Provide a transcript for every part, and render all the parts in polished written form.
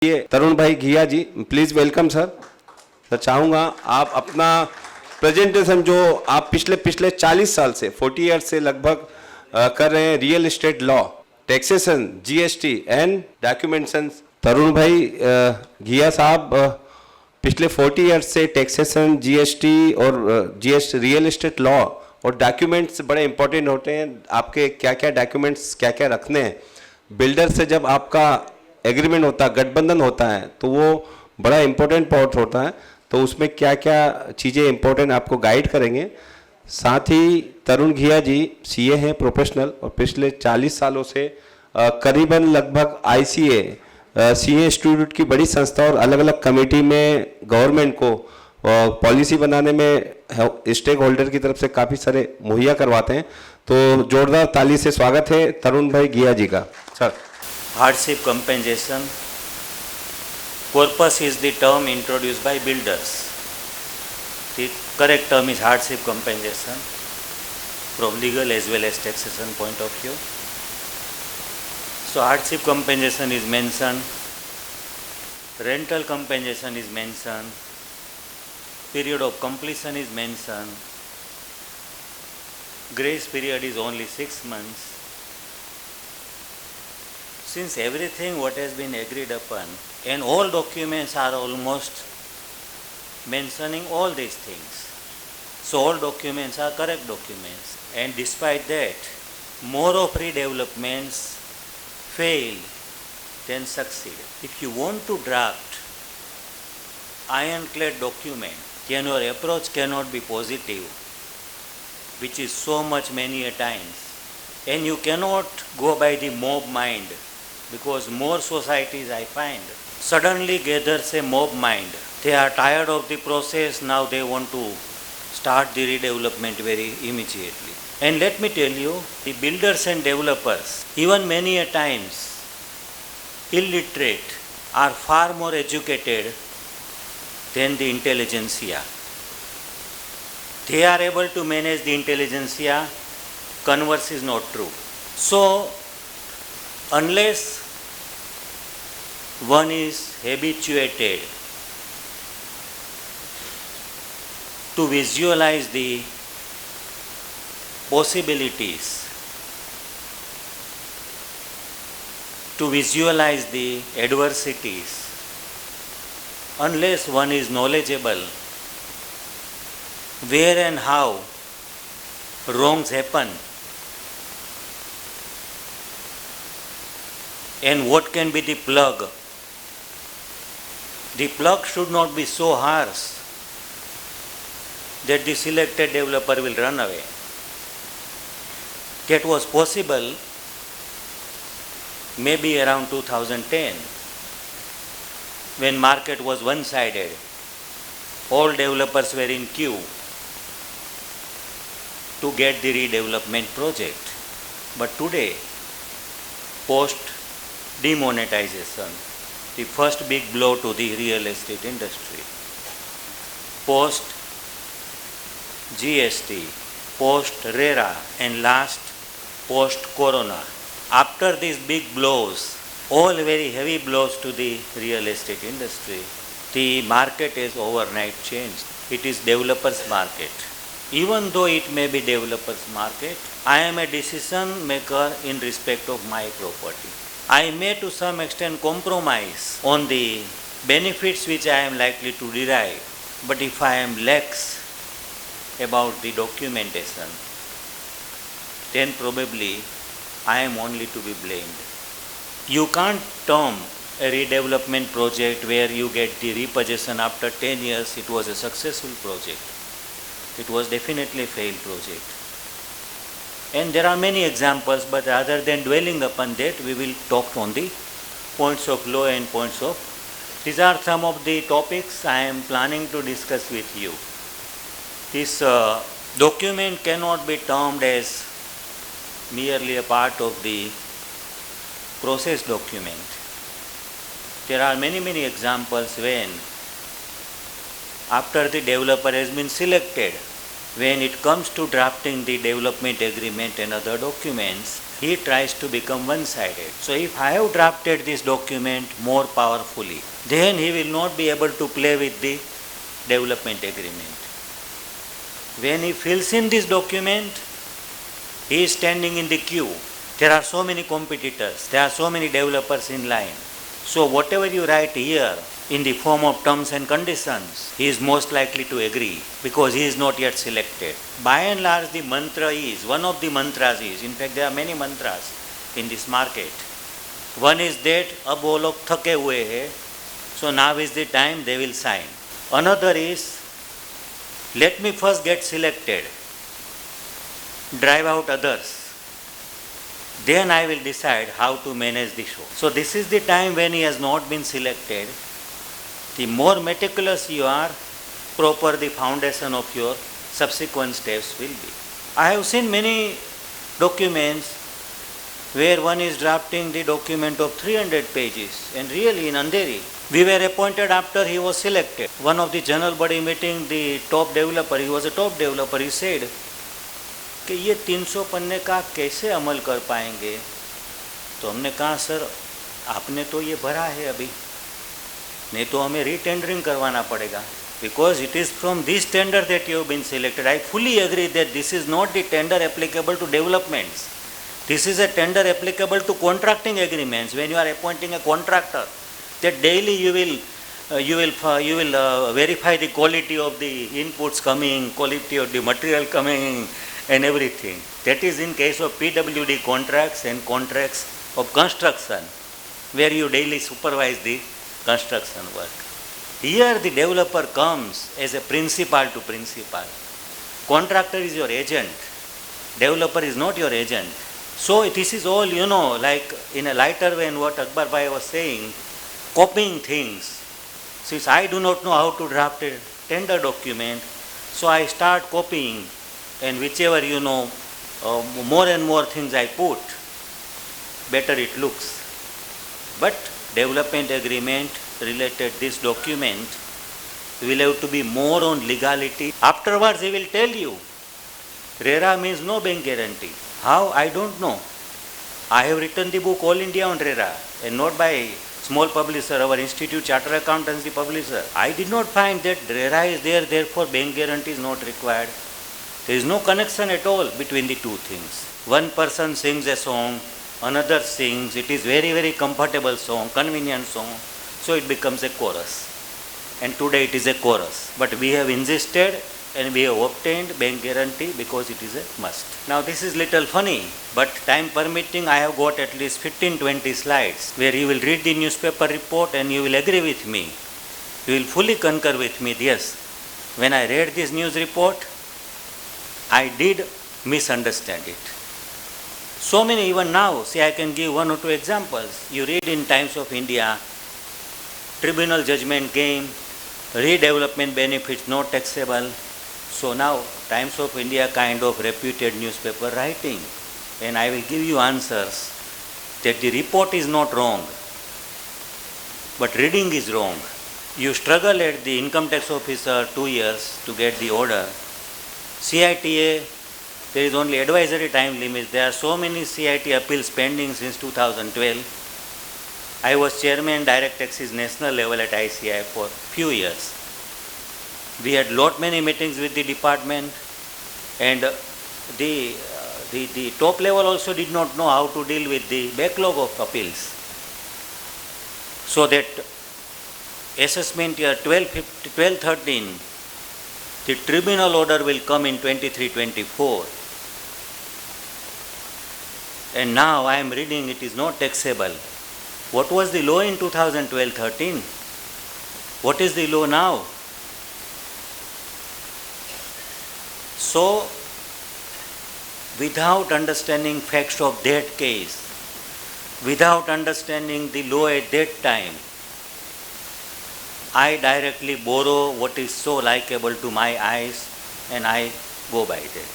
ये तरुण भाई घिया जी, प्लीज वेलकम सर। सर चाहूँगा आप अपना प्रेजेंटेशन जो आप पिछले 40 साल से 40 ईयर्स से लगभग कर रहे हैं, real estate law, taxation, GST and documentation. Tarun भाई घिया साहब पिछले 40 ईयर्स से टैक्सेशन, जीएसटी और जीएसटी, रियल एस्टेट लॉ और डॉक्यूमेंट्स बड़े इंपॉर्टेंट होते हैं। आपके क्या क्या डॉक्यूमेंट्स क्या क्या रखने हैं, बिल्डर से जब आपका एग्रीमेंट होता है, गठबंधन होता है, तो वो बड़ा इंपॉर्टेंट पार्ट होता है। तो उसमें क्या क्या चीज़ें इंपॉर्टेंट आपको गाइड करेंगे। साथ ही तरुण घिया जी सीए हैं प्रोफेशनल और पिछले 40 सालों से करीबन लगभग आईसीए सीए इंस्टीट्यूट की बड़ी संस्था और अलग अलग कमेटी में गवर्नमेंट को पॉलिसी बनाने में स्टेक होल्डर की तरफ से काफ़ी सारे मुहैया करवाते हैं। तो जोरदार ताली से स्वागत है तरुण भाई घिया जी का। Sir, Hardship compensation. Corpus is the term introduced by builders. The correct term is hardship compensation from legal as well as taxation point of view. So hardship compensation is mentioned, rental compensation is mentioned, period of completion is mentioned, grace period is only 6 months. Since everything what has been agreed upon and all documents are almost mentioning all these things, so all documents are correct documents, and despite that more of redevelopments fail than succeed. If you want to draft ironclad document, then your approach cannot be positive, which is so much many a times, and you cannot go by the mob mind. Because more societies I find suddenly gathers a mob mind. They are tired of the process, now they want to start the redevelopment very immediately. And let me tell you, the builders and developers, even many a times illiterate, are far more educated than the intelligentsia. They are able to manage the intelligentsia, converse is not true. So unless one is habituated to visualize the possibilities, to visualize the adversities, unless one is knowledgeable where and how wrongs happen, and what can be the plug. The plug should not be so harsh that the selected developer will run away. That was possible maybe around 2010 when market was one-sided. All developers were in queue to get the redevelopment project. But today, post demonetization, the first big blow to the real estate industry, post GST, post RERA, and last post Corona. After these big blows, all very heavy blows to the real estate industry, the market is overnight changed. It is developers market. Even though it may be developers market, I am a decision maker in respect of my property. I may to some extent compromise on the benefits which I am likely to derive, but if I am lax about the documentation, then probably I am only to be blamed. You can't term a redevelopment project where you get the repossession after 10 years, it was a successful project. It was definitely a failed project. And there are many examples, but rather than dwelling upon that, we will talk on the points of law and points of. These are some of the topics I am planning to discuss with you. This document cannot be termed as merely a part of the process document. There are many examples when after the developer has been selected, when it comes to drafting the development agreement and other documents, he tries to become one-sided. So if I have drafted this document more powerfully, then he will not be able to play with the development agreement. When he fills in this document, he is standing in the queue. There are so many competitors, there are so many developers in line. So whatever you write here in the form of terms and conditions, he is most likely to agree because he is not yet selected. By and large, the mantra is, one of the mantras is, in fact there are many mantras in this market. One is that ab wo log thake hue hai, so now is the time they will sign. Another is, let me first get selected, drive out others, then I will decide how to manage the show. So this is the time when he has not been selected. The more meticulous you are, proper the foundation of your subsequent steps will be. I have seen many documents where one is drafting the document of 300 pages, and really in Andheri, we were appointed after he was selected. One of the general body meeting, the top developer, he was a top developer, he said कि ये 300 पन्ने का कैसे अमल कर पाएंगे. तो हमने कहा सर आपने तो ये भरा है अभी, नहीं तो हमें रीटेंडरिंग करवाना पड़ेगा, because it is from this tender that you have been selected. I fully agree that this is not the tender applicable to developments. This is a tender applicable to contracting agreements. When you are appointing a contractor, that daily you will verify the quality of the inputs coming, quality of the material coming, and everything. That is in case of PWD contracts and contracts of construction, where you daily supervise the construction work. Here the developer comes as a principal to principal. Contractor is your agent. Developer is not your agent. So this is all, like in a lighter way, what Akbar Bhai was saying, copying things. Since I do not know how to draft a tender document, so I start copying, and whichever more and more things I put, better it looks. But development agreement related this document will have to be more on legality. Afterwards he will tell you, RERA means no bank guarantee. How? I don't know. I have written the book All India on RERA, and not by small publisher, our institute, Chartered Accountancy publisher. I did not find that RERA is there, therefore bank guarantee is not required. There is no connection at all between the two things. One person sings a song, another sings, it is very, very comfortable song, convenient song, so it becomes a chorus. And today it is a chorus. But we have insisted and we have obtained bank guarantee because it is a must. Now this is little funny, but time permitting, I have got at least 15-20 slides where you will read the newspaper report and you will agree with me. You will fully concur with me. Yes, when I read this news report, I did misunderstand it. So many, even now, see, I can give one or two examples. You read in Times of India, tribunal judgment came, redevelopment benefits not taxable. So now Times of India kind of reputed newspaper writing, and I will give you answers that the report is not wrong, but reading is wrong. You struggle at the income tax officer 2 years to get the order. CITA, there is only advisory time limit. There are so many CIT appeals pending since 2012. I was chairman direct taxes national level at ICI for few years. We had lot many meetings with the department, and the top level also did not know how to deal with the backlog of appeals. So that assessment year 12-13, the tribunal order will come in 23-24. And now I am reading it is not taxable. What was the law in 2012-13? What is the law now? So, without understanding facts of that case, without understanding the law at that time, I directly borrow what is so likable to my eyes and I go by that.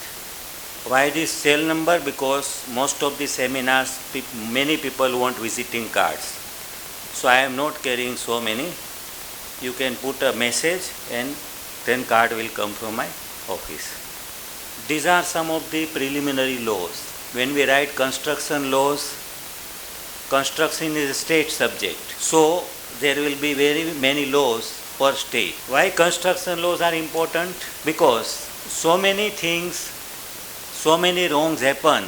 Why this cell number? Because most of the seminars, many people want visiting cards. So I am not carrying so many. You can put a message and then card will come from my office. these are some of the preliminary laws. When we write construction laws, construction is a state subject. So there will be very many laws per state. Why construction laws are important? Because so many things, so many wrongs happen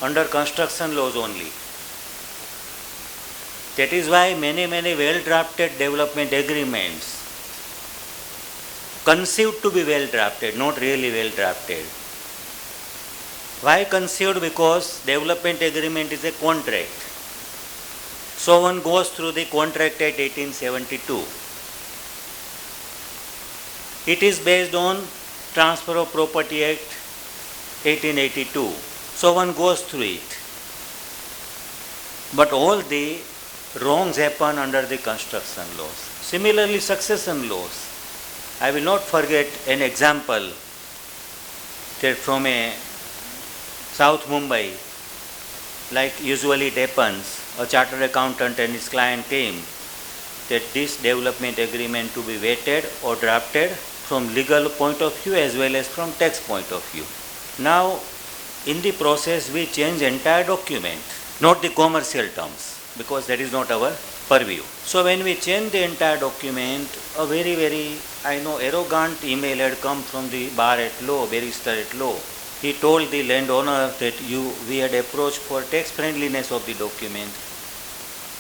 under construction laws only. That is why many well-drafted development agreements, conceived to be well-drafted, not really well-drafted. Why conceived? Because development agreement is a contract. So one goes through the contract at 1872. It is based on Transfer of Property Act 1882. So one goes through it. But all the wrongs happen under the construction laws. Similarly, succession laws. I will not forget an example that from a South Mumbai, like usually it happens, a chartered accountant and his client came that this development agreement to be vetted or drafted from legal point of view as well as from tax point of view. Now, in the process we change entire document, not the commercial terms, because that is not our purview. So when we change the entire document, a very, arrogant email had come from the bar at law, barrister at law. He told the landowner that we had approached for tax friendliness of the document.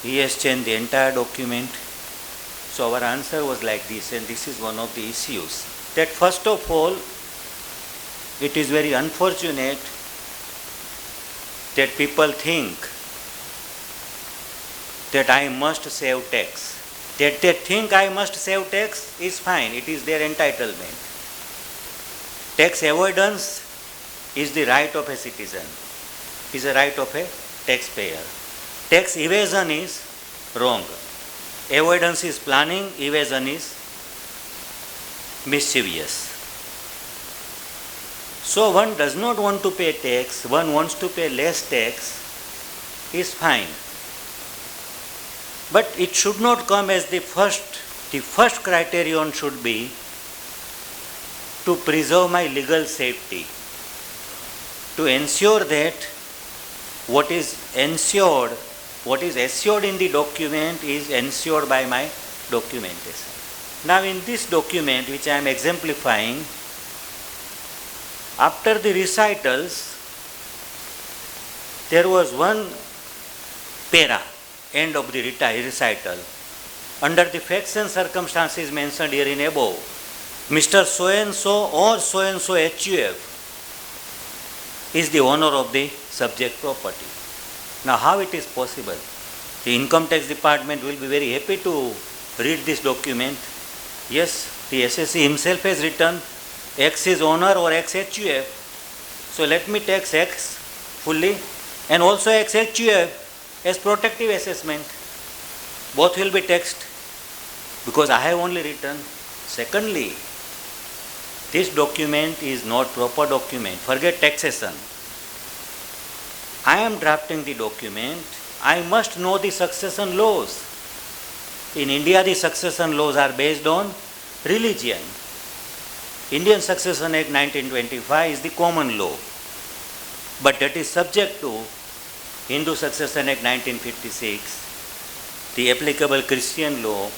He has changed the entire document. So our answer was like this, and this is one of the issues. That first of all, it is very unfortunate that people think that I must save tax. That they think I must save tax is fine, it is their entitlement. Tax avoidance is the right of a citizen, is a right of a taxpayer. Tax evasion is wrong. Avoidance is planning, evasion is mischievous. So one does not want to pay tax, one wants to pay less tax, is fine. But it should not come as the first criterion should be to preserve my legal safety, to ensure that what is assured in the document is ensured by my documentation. Now in this document which I am exemplifying, after the recitals, there was one para, end of the recital. Under the facts and circumstances mentioned herein above, Mr. So-and-so or so-and-so HUF is the owner of the subject property. Now how it is possible? The income tax department will be very happy to read this document. Yes, the SSC himself has written X is owner or X HUF. So let me tax X fully and also X HUF as protective assessment. Both will be taxed because I have only written. Secondly, this document is not proper document. Forget taxation. I am drafting the document. I must know the succession laws. In India, the succession laws are based on religion. Indian Succession Act 1925 is the common law, but that is subject to Hindu Succession Act 1956, the applicable Christian law,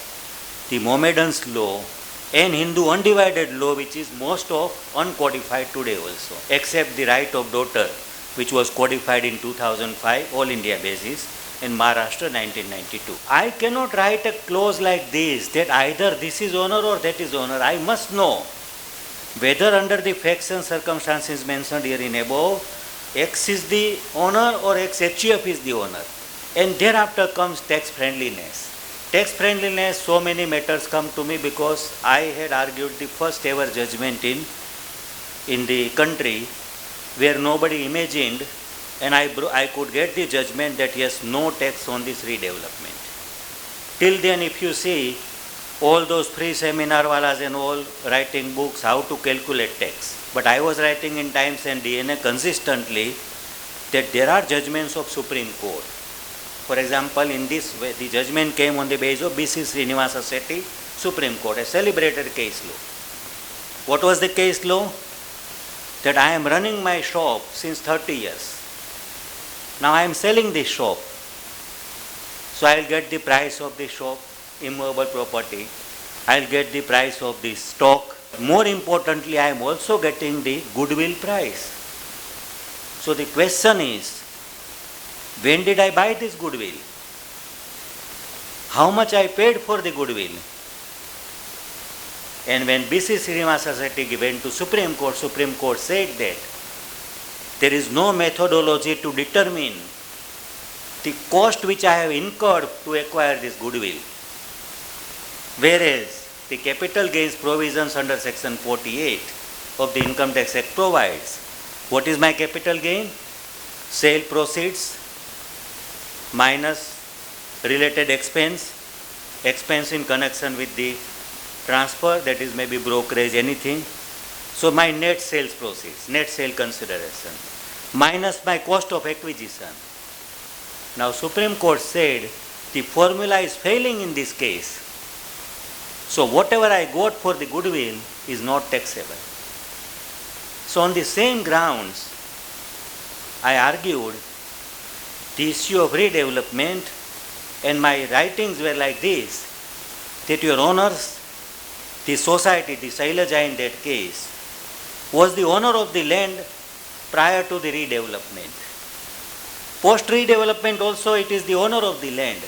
the Mohammedans law, and Hindu undivided law, which is most of uncodified today also, except the right of daughter, which was codified in 2005, all India basis, in Maharashtra 1992. I cannot write a clause like this, that either this is owner or that is owner. I must know whether under the facts and circumstances mentioned here in above, X is the owner or X HUF is the owner. And thereafter comes tax friendliness. Tax friendliness, so many matters come to me because I had argued the first ever judgment in the country where nobody imagined, and I could get the judgment that yes, no tax on this redevelopment. Till then, if you see, all those free seminar walas and all writing books how to calculate tax. But I was writing in Times and DNA consistently that there are judgments of Supreme Court. For example, in this way, the judgment came on the basis of B.C. Srinivasa Sethi, Supreme Court, a celebrated case law. What was the case law? that I am running my shop since 30 years. Now I am selling this shop. So I will get the price of the shop, immovable property. I will get the price of the stock. More importantly, I am also getting the goodwill price. So the question is, when did I buy this goodwill? How much I paid for the goodwill? And when BC Srinivasa Shetty went to Supreme Court said that there is no methodology to determine the cost which I have incurred to acquire this goodwill. Whereas the capital gains provisions under section 48 of the Income Tax Act provides, what is my capital gain? Sale proceeds minus related expense in connection with the transfer, that is maybe brokerage, anything. So my net sales proceeds, net sale consideration, minus my cost of acquisition. Now Supreme Court said the formula is failing in this case. So whatever I got for the goodwill is not taxable. So on the same grounds, I argued the issue of redevelopment, and my writings were like this, that your honors, the society, the Shailaja in that case, was the owner of the land prior to the redevelopment. Post redevelopment also it is the owner of the land.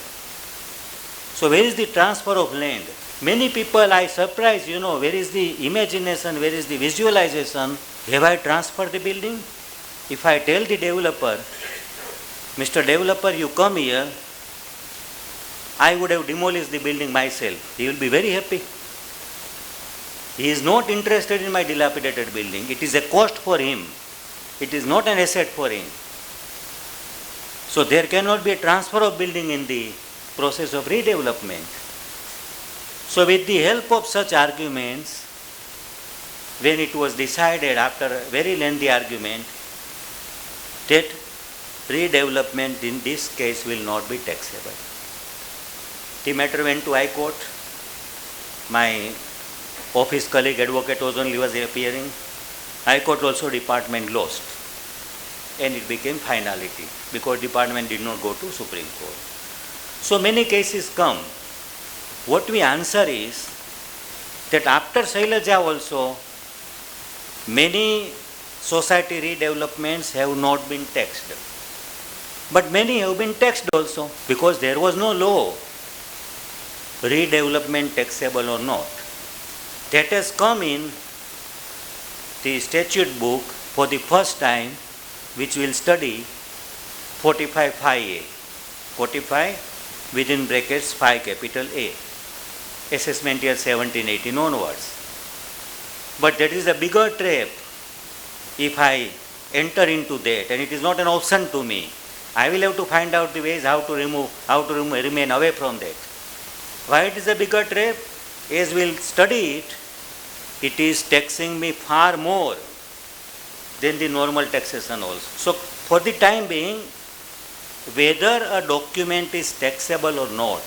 So where is the transfer of land? Many people I surprise, where is the imagination, where is the visualization? Have I transferred the building? If I tell the developer, Mr. Developer, you come here, I would have demolished the building myself. He will be very happy. He is not interested in my dilapidated building. It is a cost for him. It is not an asset for him. So there cannot be a transfer of building in the process of redevelopment. So with the help of such arguments, when it was decided after a very lengthy argument that redevelopment in this case will not be taxable, the matter went to High Court. My office colleague advocate was appearing. High Court also department lost, and it became finality because department did not go to Supreme Court. So many cases come. What we answer is that after Shailaja also many society redevelopments have not been taxed, but many have been taxed also because there was no law redevelopment taxable or not. That has come in the statute book for the first time, which we will study 45(5)(a). 45 within brackets 5 capital A. Assessment year 17-18 onwards. But that is a bigger trap if I enter into that, and it is not an option to me. I will have to find out the ways how to remain away from that. Why it is a bigger trap? As we will study it, it is taxing me far more than the normal taxation also. So for the time being, whether a document is taxable or not,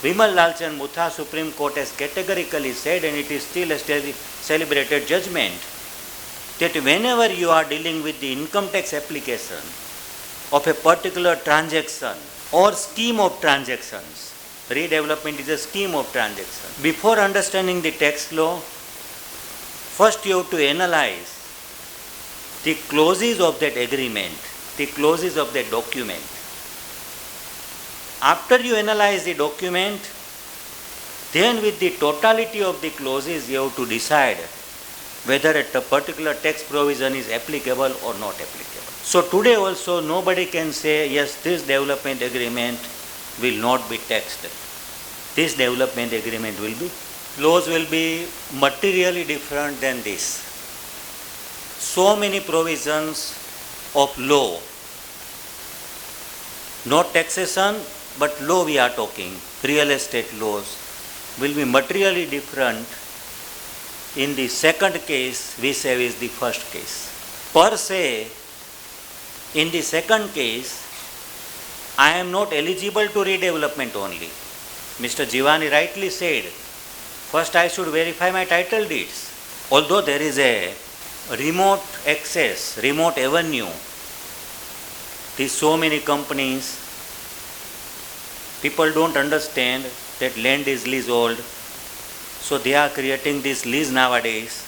Vimal Lalchand Mutha Supreme Court has categorically said, and it is still a celebrated judgment, that whenever you are dealing with the income tax application of a particular transaction or scheme of transactions, redevelopment is a scheme of transactions. Before understanding the tax law, first you have to analyze the clauses of that agreement, the clauses of that document. After you analyze the document, then with the totality of the clauses you have to decide whether a particular tax provision is applicable or not applicable. So today also nobody can say, yes, this development agreement will not be taxed. This development agreement will be. Laws will be materially different than this. So many provisions of law, not taxation, but law we are talking, real estate laws, will be materially different in the second case vis-a-vis the first case. Per se, in the second case, I am not eligible to redevelopment only. Mr. Jivani rightly said, first I should verify my title deeds. Although there is a remote access, remote avenue. These so many companies, people don't understand that land is leasehold, so they are creating this lease nowadays.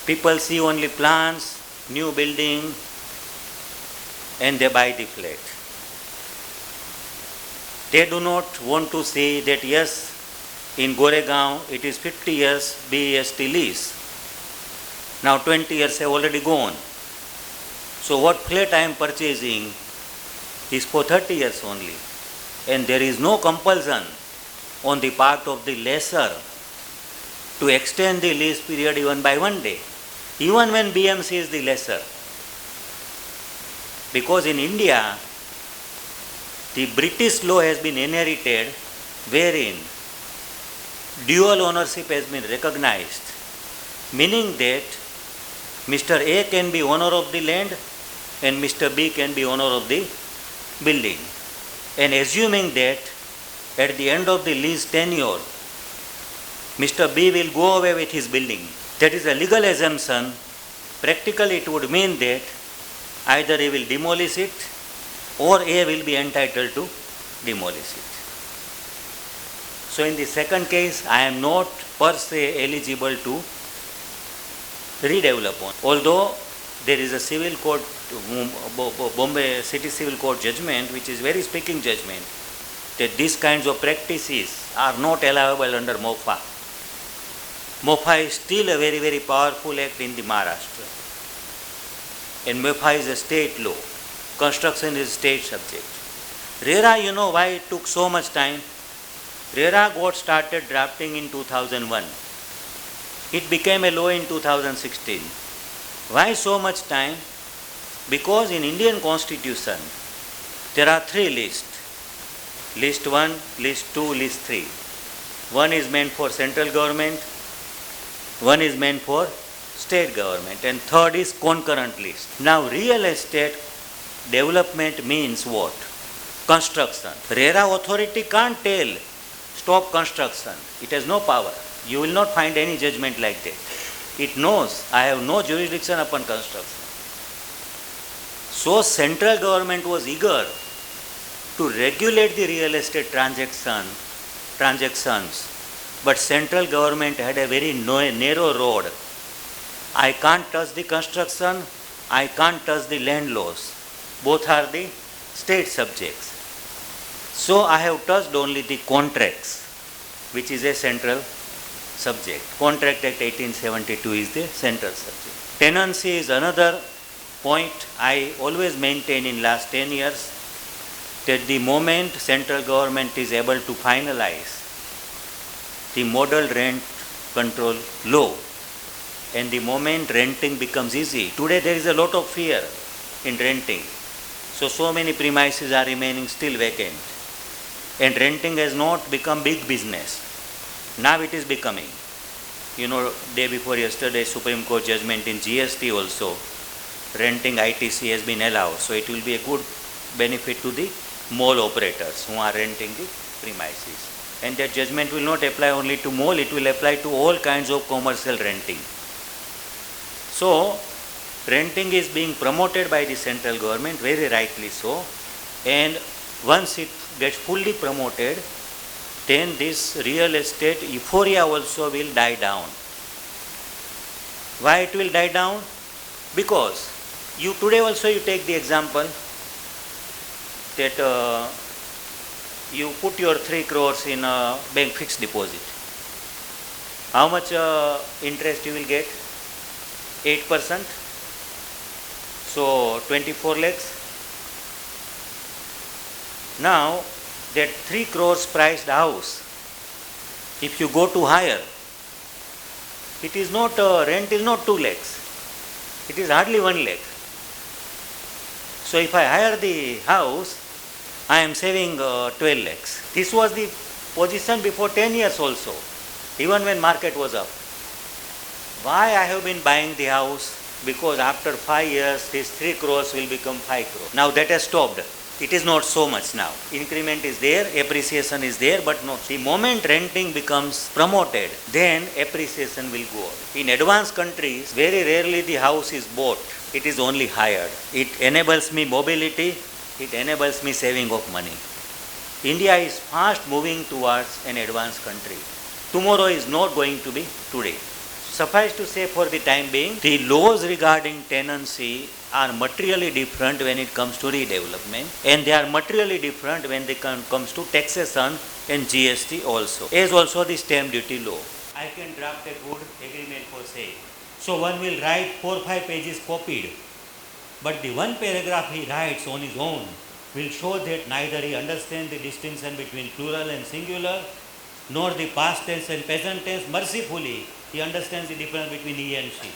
People see only plans, new building, and they buy the flat. They do not want to see that yes, in Goregaon it is 50 years BEST lease. Now 20 years have already gone. So what flat I am purchasing is for 30 years only. And there is no compulsion on the part of the lessor to extend the lease period even by 1 day, even when BMC is the lessor. Because in India, the British law has been inherited wherein dual ownership has been recognized, meaning that Mr. A can be owner of the land and Mr. B can be owner of the building. And assuming that at the end of the lease tenure, Mr. B will go away with his building. That is a legal assumption. Practically it would mean that either he will demolish it or A will be entitled to demolish it. So in the second case, I am not per se eligible to redevelopment. Although there is a civil court, Bombay City Civil Court judgment, which is very speaking judgment, that these kinds of practices are not allowable under MoFA. MoFA is still a very, very powerful act in the Maharashtra. And MoFA is a state law. Construction is state subject. RERA, you know why it took so much time? RERA got started drafting in 2001. It became a law in 2016. Why so much time? Because in Indian Constitution, there are 3 lists. List 1, List 2, List 3. One is meant for central government, one is meant for state government, and third is concurrent list. Now real estate development means what? Construction. RERA authority can't tell stop construction. It has no power. You will not find any judgment like that. It knows I have no jurisdiction upon construction. So central government was eager to regulate the real estate transactions, but central government had a very narrow road. I can't touch the construction, I can't touch the land laws. Both are the state subjects. So I have touched only the contracts, which is a central subject. Contract Act 1872 is the central subject. Tenancy is another point I always maintain in last 10 years, that the moment central government is able to finalize the model rent control law, and the moment renting becomes easy. Today there is a lot of fear in renting. So many premises are remaining still vacant. And renting has not become big business. Now it is becoming. You know, day before yesterday, Supreme Court judgment in GST also, renting ITC has been allowed. So it will be a good benefit to the mall operators who are renting the premises. And that judgment will not apply only to mall, it will apply to all kinds of commercial renting. So, renting is being promoted by the central government, very rightly so. And once it gets fully promoted, then this real estate euphoria also will die down. Why it will die down? Because you today also you take the example that you put your 3 crores in a bank fixed deposit. How much interest you will get? 8%. So 24 lakhs. Now that 3 crores priced house, if you go to higher, it is not, rent is not 2 lakhs. It is hardly 1 lakh. So if I hire the house, I am saving 12 lakhs. This was the position before 10 years also, even when market was up. Why I have been buying the house? Because after 5 years, this 3 crores will become 5 crores. Now that has stopped. It is not so much now. Increment is there, appreciation is there, but not. The moment renting becomes promoted, then appreciation will go up. In advanced countries, very rarely the house is bought. It is only hired. It enables me mobility. It enables me saving of money. India is fast moving towards an advanced country. Tomorrow is not going to be today. Suffice to say, for the time being, the laws regarding tenancy are materially different when it comes to redevelopment, and they are materially different when it comes to taxation and GST also, as also the stamp duty law. I can draft a good agreement for sale. So one will write 4 or 5 pages copied, but the one paragraph he writes on his own will show that neither he understands the distinction between plural and singular, nor the past tense and present tense. Mercifully, he understands the difference between he and she,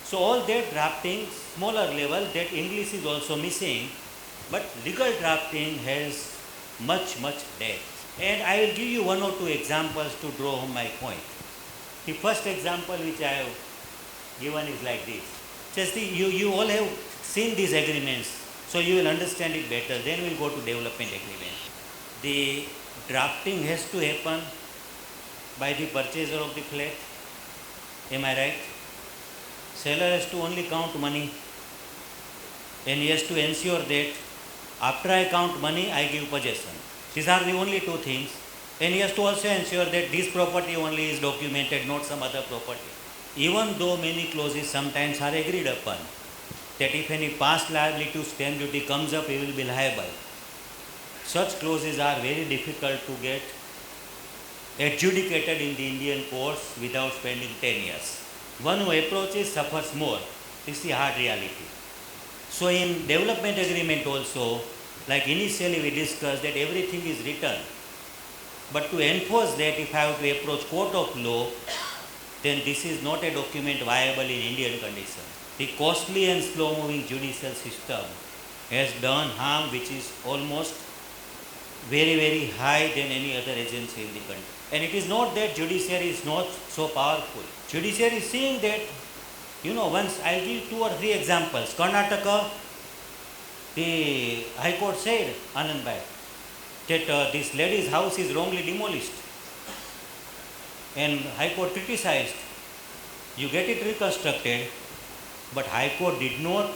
So all that drafting, smaller level, that English is also missing, but legal drafting has much depth. And I will give you 1 or 2 examples to draw home my point. The first example which I have given is like this. Just you all have seen these agreements, so you will understand it better. Then we will go to development agreement. The drafting has to happen by the purchaser of the flat. Am I right? Seller has to only count money, and he has to ensure that after I count money, I give possession. These are the only 2 things. And he has to also ensure that this property only is documented, not some other property. Even though many clauses sometimes are agreed upon, that if any past liability to stamp duty comes up, he will be liable. Such clauses are very difficult to get adjudicated in the Indian courts without spending 10 years. One who approaches suffers more. This is the hard reality. So in development agreement also, like initially we discussed that everything is written. But to enforce that, if I have to approach court of law, then this is not a document viable in Indian condition. The costly and slow-moving judicial system has done harm which is almost very high than any other agency in the country. And it is not that judiciary is not so powerful. Judiciary is seeing that, once I'll give 2 or 3 examples. Karnataka, the High Court said, Anand Bhai, that this lady's house is wrongly demolished. And High Court criticized. You get it reconstructed, but High Court did not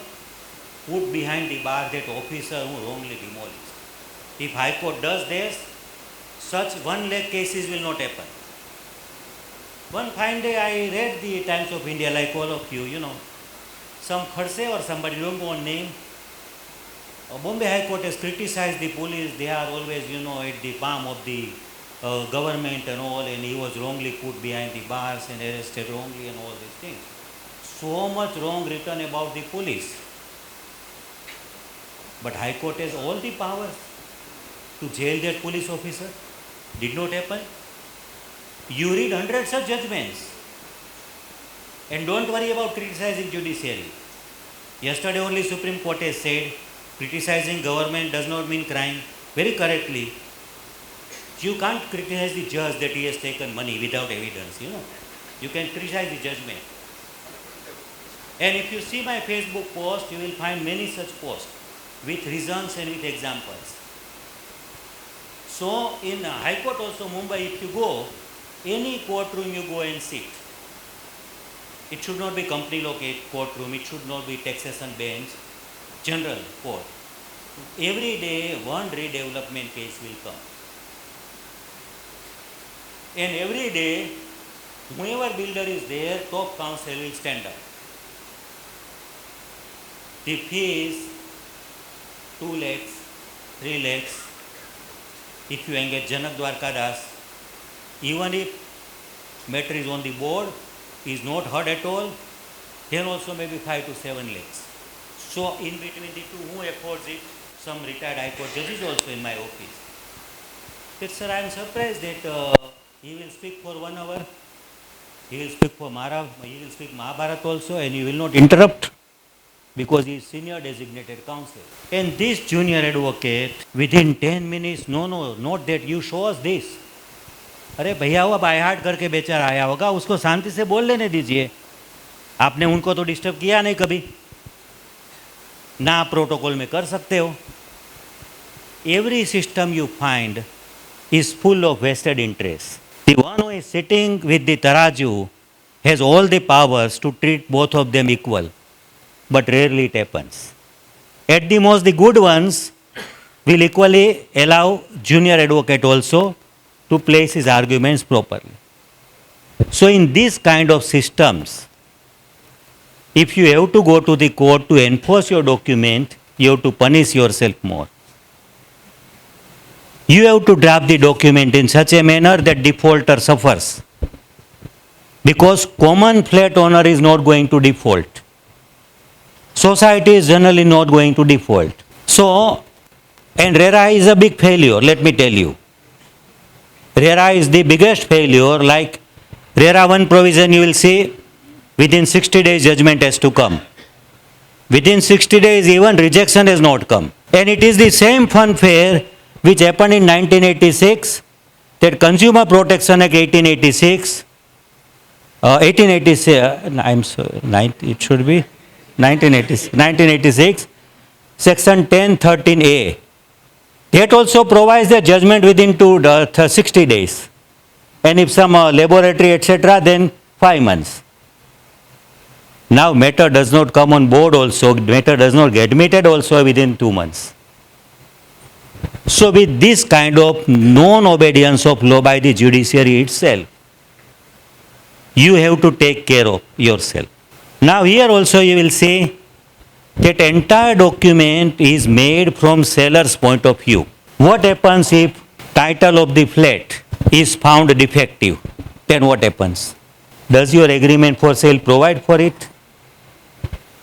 put behind the bar that officer who wrongly demolished. If High Court does this, such 1 lakh cases will not happen. One fine day I read the Times of India, like all of you, some Khadse or somebody, don't go on name. Bombay High Court has criticized the police. They are always, at the palm of the government and all, and he was wrongly put behind the bars and arrested wrongly and all these things. So much wrong written about the police. But High Court has all the powers to jail that police officer. Did not happen. You read hundreds of judgments. And don't worry about criticizing judiciary. Yesterday only Supreme Court has said, criticizing government does not mean crime. Very correctly. You can't criticize the judge that he has taken money without evidence, You can criticize the judgment. And if you see my Facebook post, you will find many such posts with reasons and with examples. So in High Court also, Mumbai, if you go, any courtroom you go and sit, it should not be company law courtroom, it should not be taxation bench, general court. Every day one redevelopment case will come. And every day, whoever builder is there, top counsel will stand up. The fee is 2 lakhs, 3 lakhs. If you engage Janak Dwarkadas, even if matter is on the board, is not heard at all, then also maybe 5 to 7 lakhs. So in between the 2, who affords it? Some retired High Court judges also in my office. That, sir, I am surprised that he will speak for 1 hour. He will speak for he will speak Mahabharat also, and he will not interrupt because he is senior designated counsel. And this junior advocate, within 10 minutes, no, not that, you show us this. अरे भैया वो by heart करके बेचारा आया होगा, उसको शांति से बोल लेने दीजिए. आपने उनको तो डिस्टर्ब किया नहीं कभी ना, आप प्रोटोकॉल में कर सकते हो. every system you find is full of vested interests. The one who is sitting with the taraju has all the powers to treat both of them equal, but rarely it happens. At the most, the good ones will equally allow junior advocate also to place his arguments properly. So in these kind of systems, if you have to go to the court to enforce your document, you have to punish yourself more. You have to draft the document in such a manner that defaulter suffers. Because common flat owner is not going to default. Society is generally not going to default. So, and RERA is a big failure, let me tell you. RERA is the biggest failure. Like RERA 1 provision, you will see within 60 days judgment has to come. Within 60 days even rejection has not come. And it is the same funfair which happened in 1986, that Consumer Protection Act 1886, it should be 1986, section 1013A. That also provides the judgment within 60 days. And if some laboratory, etc., then 5 months. Now matter does not come on board also, matter does not get admitted also within 2 months. So with this kind of non-obedience of law by the judiciary itself, you have to take care of yourself. Now here also you will see that entire document is made from seller's point of view. What happens if title of the flat is found defective? Then what happens? Does your agreement for sale provide for it?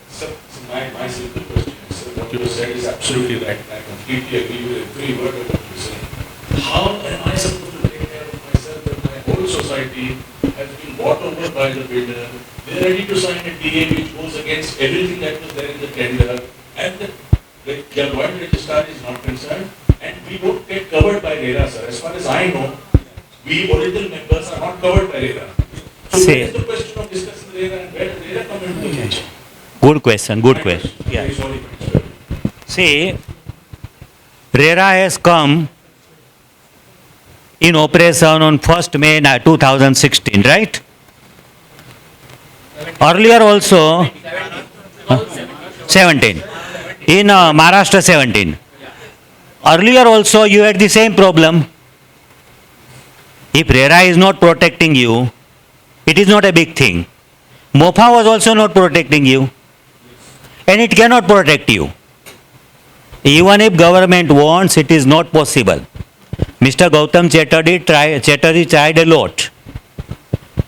Sir, my simple question is, sir, what you said is absolutely right. I completely agree with every word of what you said. How am I supposed to take care of myself when my whole society has been bought over by the builder? They're ready to sign a DA which goes against everything that was there in the tender, and the joint registrar is not concerned, and we won't get covered by RERA, sir. As far as I know, we original members are not covered by RERA. So where is the question of discussing RERA, and where does RERA come into the picture? Good question, good question. Yeah. Very sorry, sir. See, RERA has come in operation on 1st May 2016, right? Earlier also, 17. In Maharashtra 17. Earlier also you had the same problem. If RERA is not protecting you, it is not a big thing. MoFA was also not protecting you, and it cannot protect you. Even if government wants, it is not possible. Mr. Gautam Chatterjee tried a lot.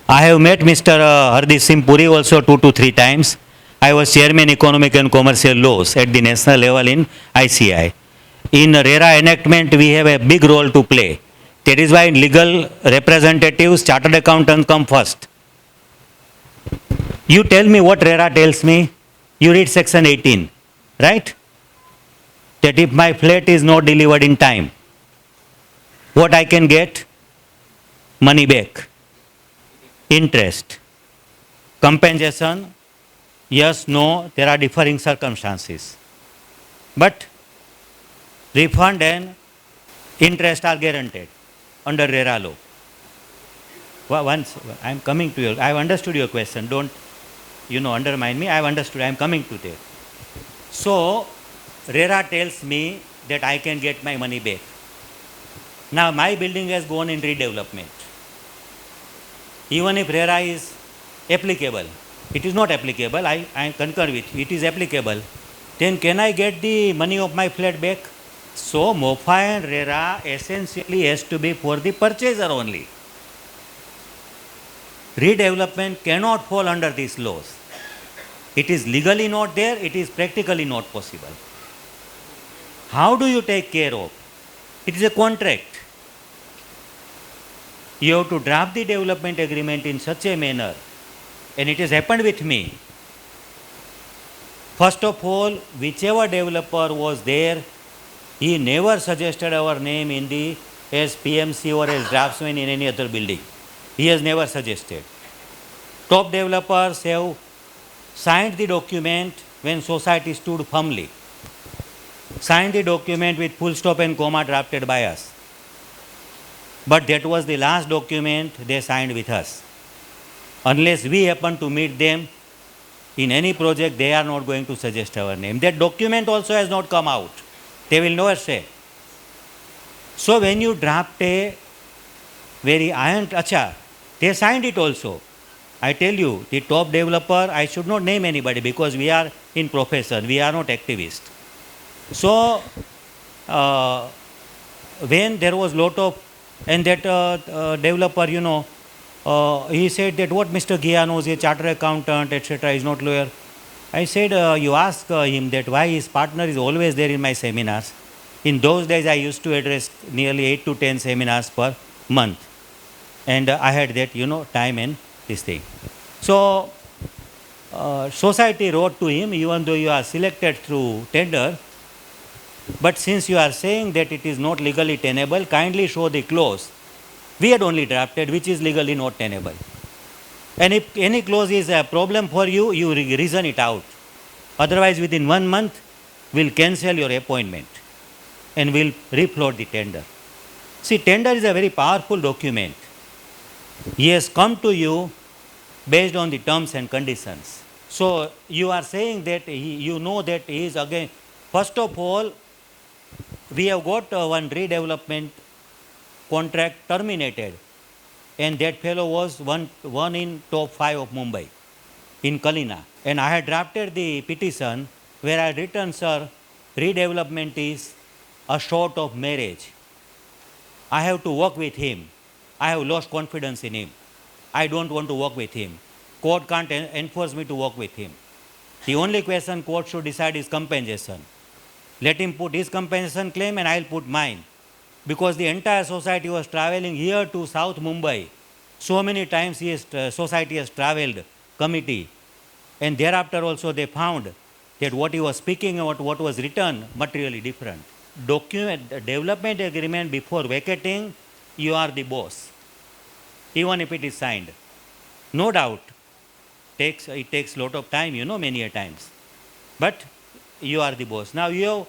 I have met Mr. Hardip Singh Puri also 2 to 3 times. I was chairman economic and commercial laws at the national level in ICI. In RERA enactment, we have a big role to play. That is why legal representatives, chartered accountants come first. You tell me what RERA tells me. You read section 18, right? That if my flat is not delivered in time, what I can get? Money back, interest, compensation, yes, no, there are differing circumstances. But refund and interest are guaranteed under RERA law. Once I am coming to you, I have understood your question. Don't, undermine me. I have understood. I am coming to that. So RERA tells me that I can get my money back. Now my building has gone in redevelopment. Even if RERA is applicable, it is not applicable, I concur with you, it is applicable, then can I get the money of my flat back? So MoFA and RERA essentially has to be for the purchaser only. Redevelopment cannot fall under these laws. It is legally not there, it is practically not possible. How do you take care of? It is a contract. You have to draft the development agreement in such a manner, and it has happened with me. First of all, whichever developer was there, he never suggested our name in the as PMC or as draftsman in any other building. He has never suggested. Top developers have signed the document when society stood firmly. signed the document with full stop and comma drafted by us. But that was the last document they signed with us. Unless we happen to meet them in any project, they are not going to suggest our name. That document also has not come out. They will never say. So when you draft a very iron, they signed it also. I tell you, the top developer, I should not name anybody because we are in profession, we are not activists. So when there was lot of, and that developer, he said that what Mr. Gia knows, a chartered accountant, etc., is not lawyer. I said, you ask him that why his partner is always there in my seminars. In those days, I used to address nearly 8 to 10 seminars per month. And I had that, time and this thing. So, society wrote to him, even though you are selected through tender, but since you are saying that it is not legally tenable, kindly show the clause. We had only drafted which is legally not tenable. And if any clause is a problem for you, you reason it out. Otherwise, within 1 month, we'll cancel your appointment and we'll refloat the tender. See, tender is a very powerful document. He has come to you based on the terms and conditions. So, you are saying that you know that he is again, first of all, we have got one redevelopment contract terminated, and that fellow was one in top 5 of Mumbai, in Kalina. And I had drafted the petition where I had written, sir, redevelopment is a sort of marriage. I have to work with him. I have lost confidence in him. I don't want to work with him. Court can't enforce me to work with him. The only question court should decide is compensation. Let him put his compensation claim and I'll put mine. Because the entire society was traveling here to South Mumbai. So many times society has traveled, committee. And thereafter also they found that what he was speaking about, what was written, materially different. Development agreement before vacating, you are the boss. Even if it is signed. No doubt, it takes a lot of time, many a times. But you are the boss. Now you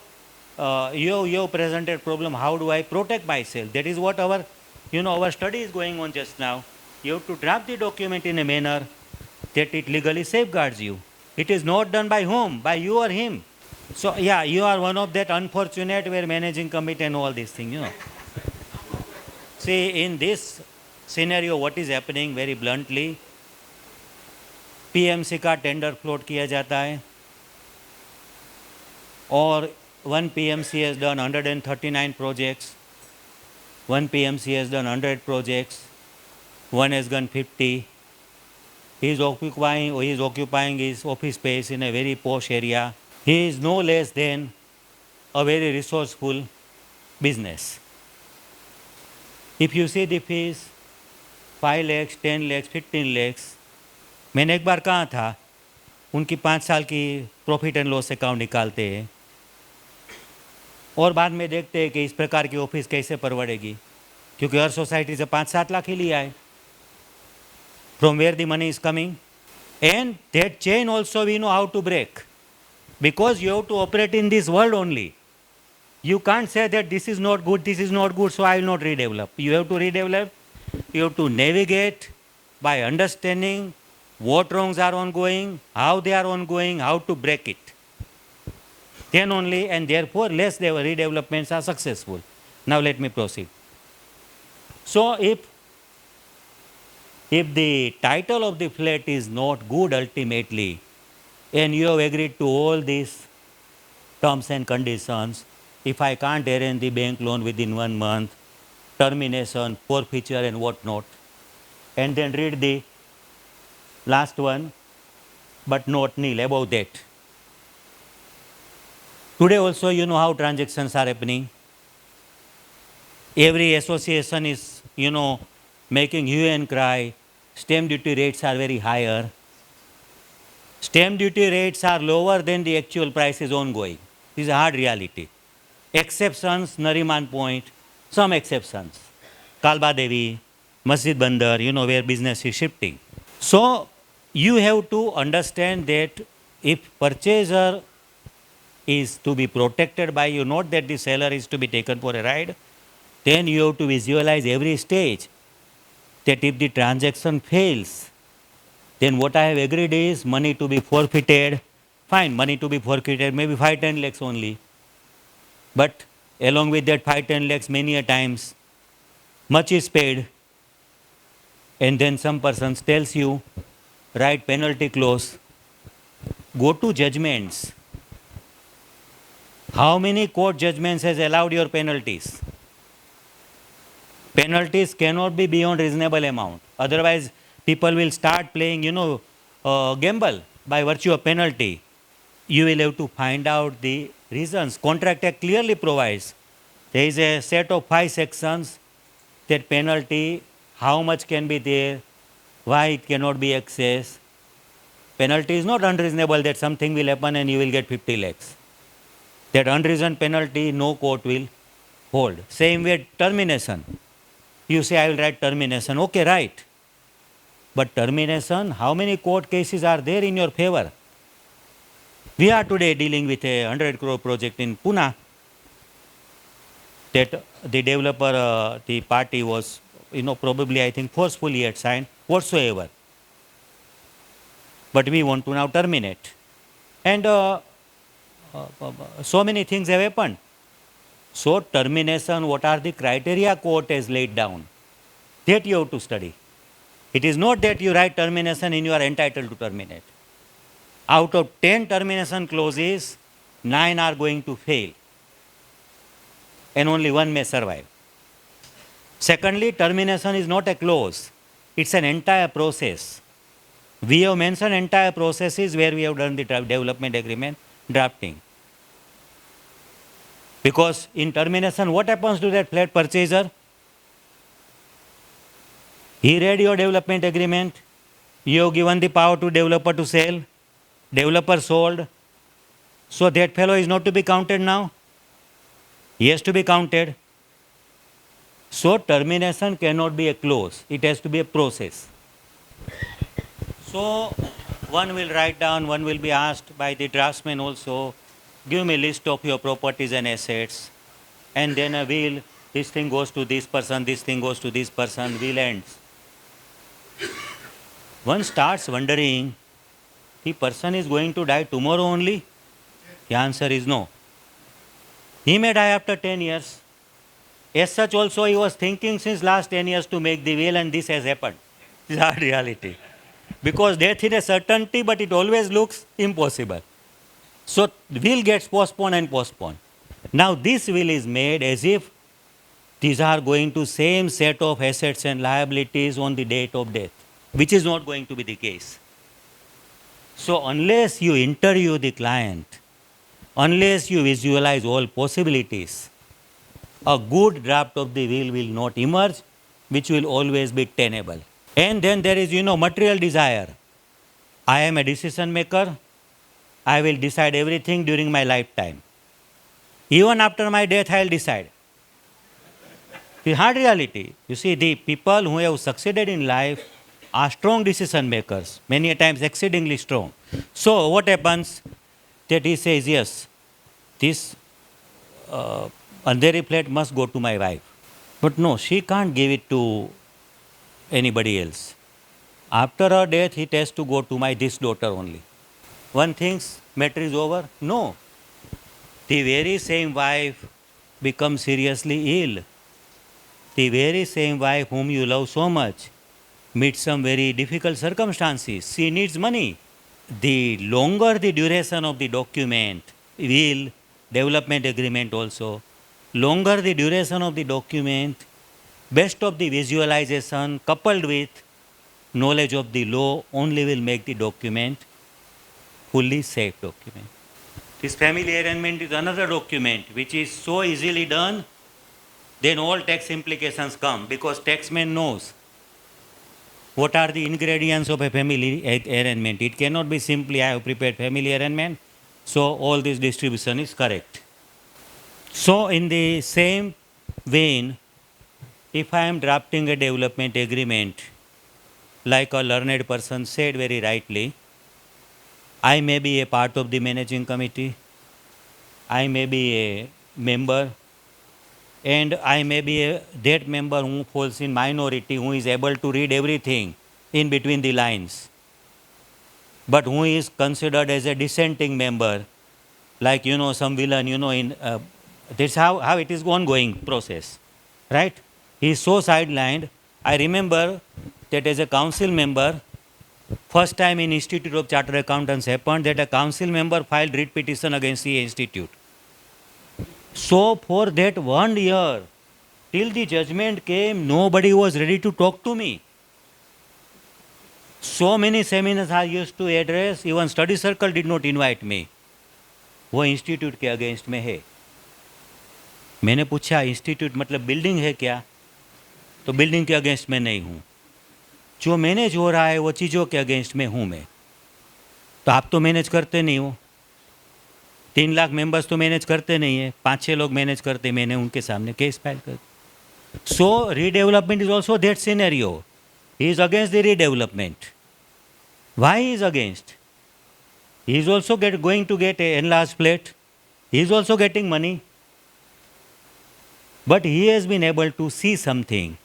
have presented problem, how do I protect myself? That is what our study is going on just now. You have to draft the document in a manner that it legally safeguards you. It is not done by whom? By you or him. So yeah, you are one of that unfortunate where managing committee and all these things, See, in this scenario, what is happening very bluntly, PMC का tender float किया जाता है और one PMC has done 139 projects, one PMC has done 100 projects, one has done 50. He is occupying his office space in a very posh area. He is no less than a very resourceful business. If you see the fees, 5 lakhs, 10 lakhs, 15 lakhs, मैंने एक बार कहा था, उनकी 5 साल की profit and loss account निकालते हैं और बाद में देखते हैं कि इस प्रकार की ऑफिस कैसे परवड़ेगी, क्योंकि हर सोसाइटी से 5-7 लाख ही लिया है. From where the money is coming? And that chain also we know how to break, because you have to operate in this world only. You can't say that this is not good, so I will not redevelop. You have to redevelop. You have to navigate by understanding what wrongs are ongoing, how they are ongoing, how to break it. Then only, and therefore less redevelopments are successful. Now let me proceed. So if the title of the flat is not good ultimately, and you have agreed to all these terms and conditions, if I can't arrange the bank loan within 1 month, termination, forfeiture and what not, and then read the last one, but not nil above that. Today also you know how transactions are happening. Every association is, making hue and cry. Stamp duty rates are very higher. Stamp duty rates are lower than the actual prices ongoing. This is a hard reality. Exceptions, Nariman Point, some exceptions. Kalba Devi, Masjid Bandar, where business is shifting. So, you have to understand that if purchaser is to be protected by you, not that the seller is to be taken for a ride, then you have to visualize every stage that if the transaction fails, then what I have agreed is money to be forfeited. Fine, money to be forfeited, maybe 5-10 lakhs only. But along with that 5-10 lakhs, many a times, much is paid. And then some person tells you, write penalty clause, go to judgments. How many court judgments has allowed your penalties? Penalties cannot be beyond reasonable amount. Otherwise, people will start playing, gamble by virtue of penalty. You will have to find out the reasons. Contract Act clearly provides there is a set of 5 sections that penalty, how much can be there, why it cannot be excess. Penalty is not unreasonable that something will happen and you will get 50 lakhs. That unreasonable penalty no court will hold. Same way termination. You say I will write termination. Okay, write. But termination, how many court cases are there in your favor? We are today dealing with a 100 crore project in Pune that the developer, the party was, probably I think forcefully had signed whatsoever. But we want to now terminate. And so many things have happened. So termination, what are the criteria court has laid down? That you have to study. It is not that you write termination and you are entitled to terminate. Out of 10 termination clauses, 9 are going to fail. And only 1 may survive. Secondly, termination is not a clause. It's an entire process. We have mentioned entire processes where we have done the development agreement drafting. Because in termination, what happens to that flat purchaser? He read your development agreement. You have given the power to developer to sell. Developer sold. So that fellow is not to be counted now. He has to be counted. So termination cannot be a clause. It has to be a process. So one will write down, one will be asked by the draftsman also, give me a list of your properties and assets. And then a will, this thing goes to this person, this thing goes to this person, will ends. One starts wondering, the person is going to die tomorrow only? The answer is no. He may die after 10 years. As such also he was thinking since last 10 years to make the will and this has happened. This is our reality. Because death is a certainty but it always looks impossible. So will gets postponed and postponed. Now this will is made as if these are going to same set of assets and liabilities on the date of death, which is not going to be the case. So unless you interview the client, unless you visualize all possibilities, a good draft of the will not emerge, which will always be tenable. And then there is, material desire. I am a decision maker. I will decide everything during my lifetime. Even after my death, I will decide. The hard reality. You see, the people who have succeeded in life are strong decision makers, many a times exceedingly strong. So what happens? That he says, yes, this Andheri flat must go to my wife. But no, she can't give it to anybody else. After her death, it has to go to my this daughter only. One thinks matter is over. No. The very same wife becomes seriously ill. The very same wife whom you love so much meets some very difficult circumstances. She needs money. The longer the duration of the document, will, development agreement also, longer the duration of the document, best of the visualization coupled with knowledge of the law only will make the document fully safe document. This family arrangement is another document which is so easily done, then all tax implications come because taxman knows what are the ingredients of a family arrangement. It cannot be simply I have prepared family arrangement, so all this distribution is correct. So in the same vein, if I am drafting a development agreement, like a learned person said very rightly, I may be a part of the managing committee, I may be a member, and I may be that member who falls in minority, who is able to read everything in between the lines, but who is considered as a dissenting member, like, some villain, that's how it is ongoing process, right? He is so sidelined. I remember that as a council member, first time in Institute of Chartered Accountants happened that a council member filed writ petition against the institute. So for that 1 year, till the judgment came, nobody was ready to talk to me. So many seminars I used to address, even study circle did not invite me. वो institute के against में है. मैंने पूछा institute मतलब building है क्या? तो बिल्डिंग के अगेंस्ट में नहीं हूँ. जो मैनेज हो रहा है वो चीज़ों के अगेंस्ट में हूँ मैं. तो आप तो मैनेज करते नहीं हो. 3 लाख मेंबर्स तो मैनेज करते नहीं है, 5-6 लोग मैनेज करते. मैंने उनके सामने केस फाइल कर. So redevelopment is also that scenario. He is against the redevelopment. Why he is against? He is also going to get an enlarged plate. He is also getting money. But he has been able to see something.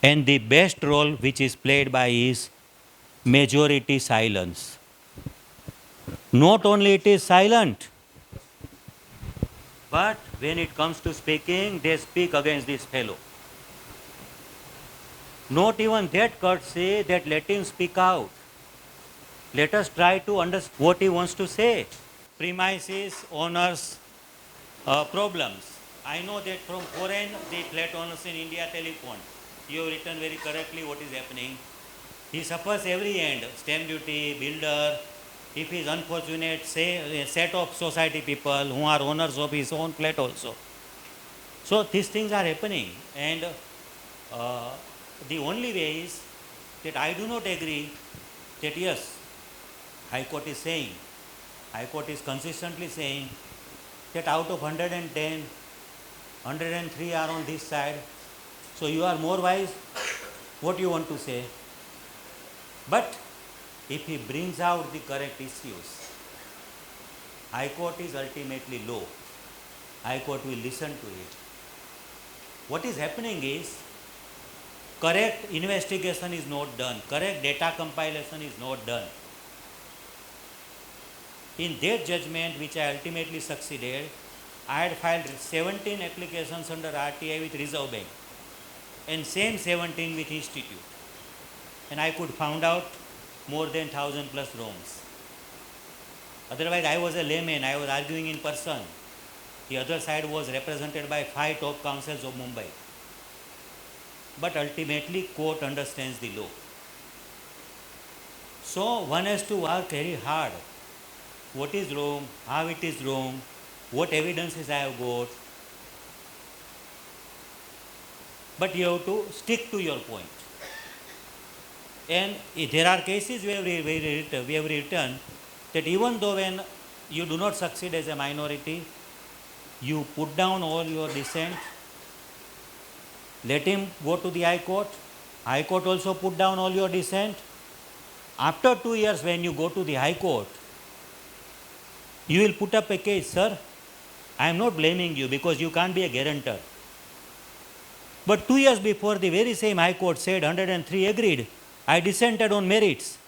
And the best role which is played by is majority silence. Not only it is silent, but when it comes to speaking, they speak against this fellow. Not even that courtesy that let him speak out. Let us try to understand what he wants to say. Premises, owners, problems. I know that from foreign, the flat owners in India telephone. You have written very correctly what is happening. He suffers every end. Stamp duty, builder. If he is unfortunate, say a set of society people who are owners of his own flat also. So these things are happening. And the only way is that I do not agree that yes, High Court is saying, High Court is consistently saying that out of 110, 103 are on this side. So you are more wise. What you want to say? But if he brings out the correct issues, High Court is ultimately low. High Court will listen to it. What is happening is correct investigation is not done. Correct data compilation is not done. In that judgment, which I ultimately succeeded, I had filed 17 applications under RTI with Reserve Bank and same 17 with Institute. And I could found out more than 1,000 plus wrongs. Otherwise, I was a layman. I was arguing in person. The other side was represented by 5 top councils of Mumbai. But ultimately, court understands the law. So one has to work very hard. What is wrong, how it is wrong, what evidences I have got. But you have to stick to your point. And there are cases where we have written that even though when you do not succeed as a minority, you put down all your dissent, let him go to the High Court. High Court also put down all your dissent. After 2 years when you go to the High Court, you will put up a case, sir. I am not blaming you because you can't be a guarantor. But 2 years before, the very same High Court said 103 agreed. I dissented on merits.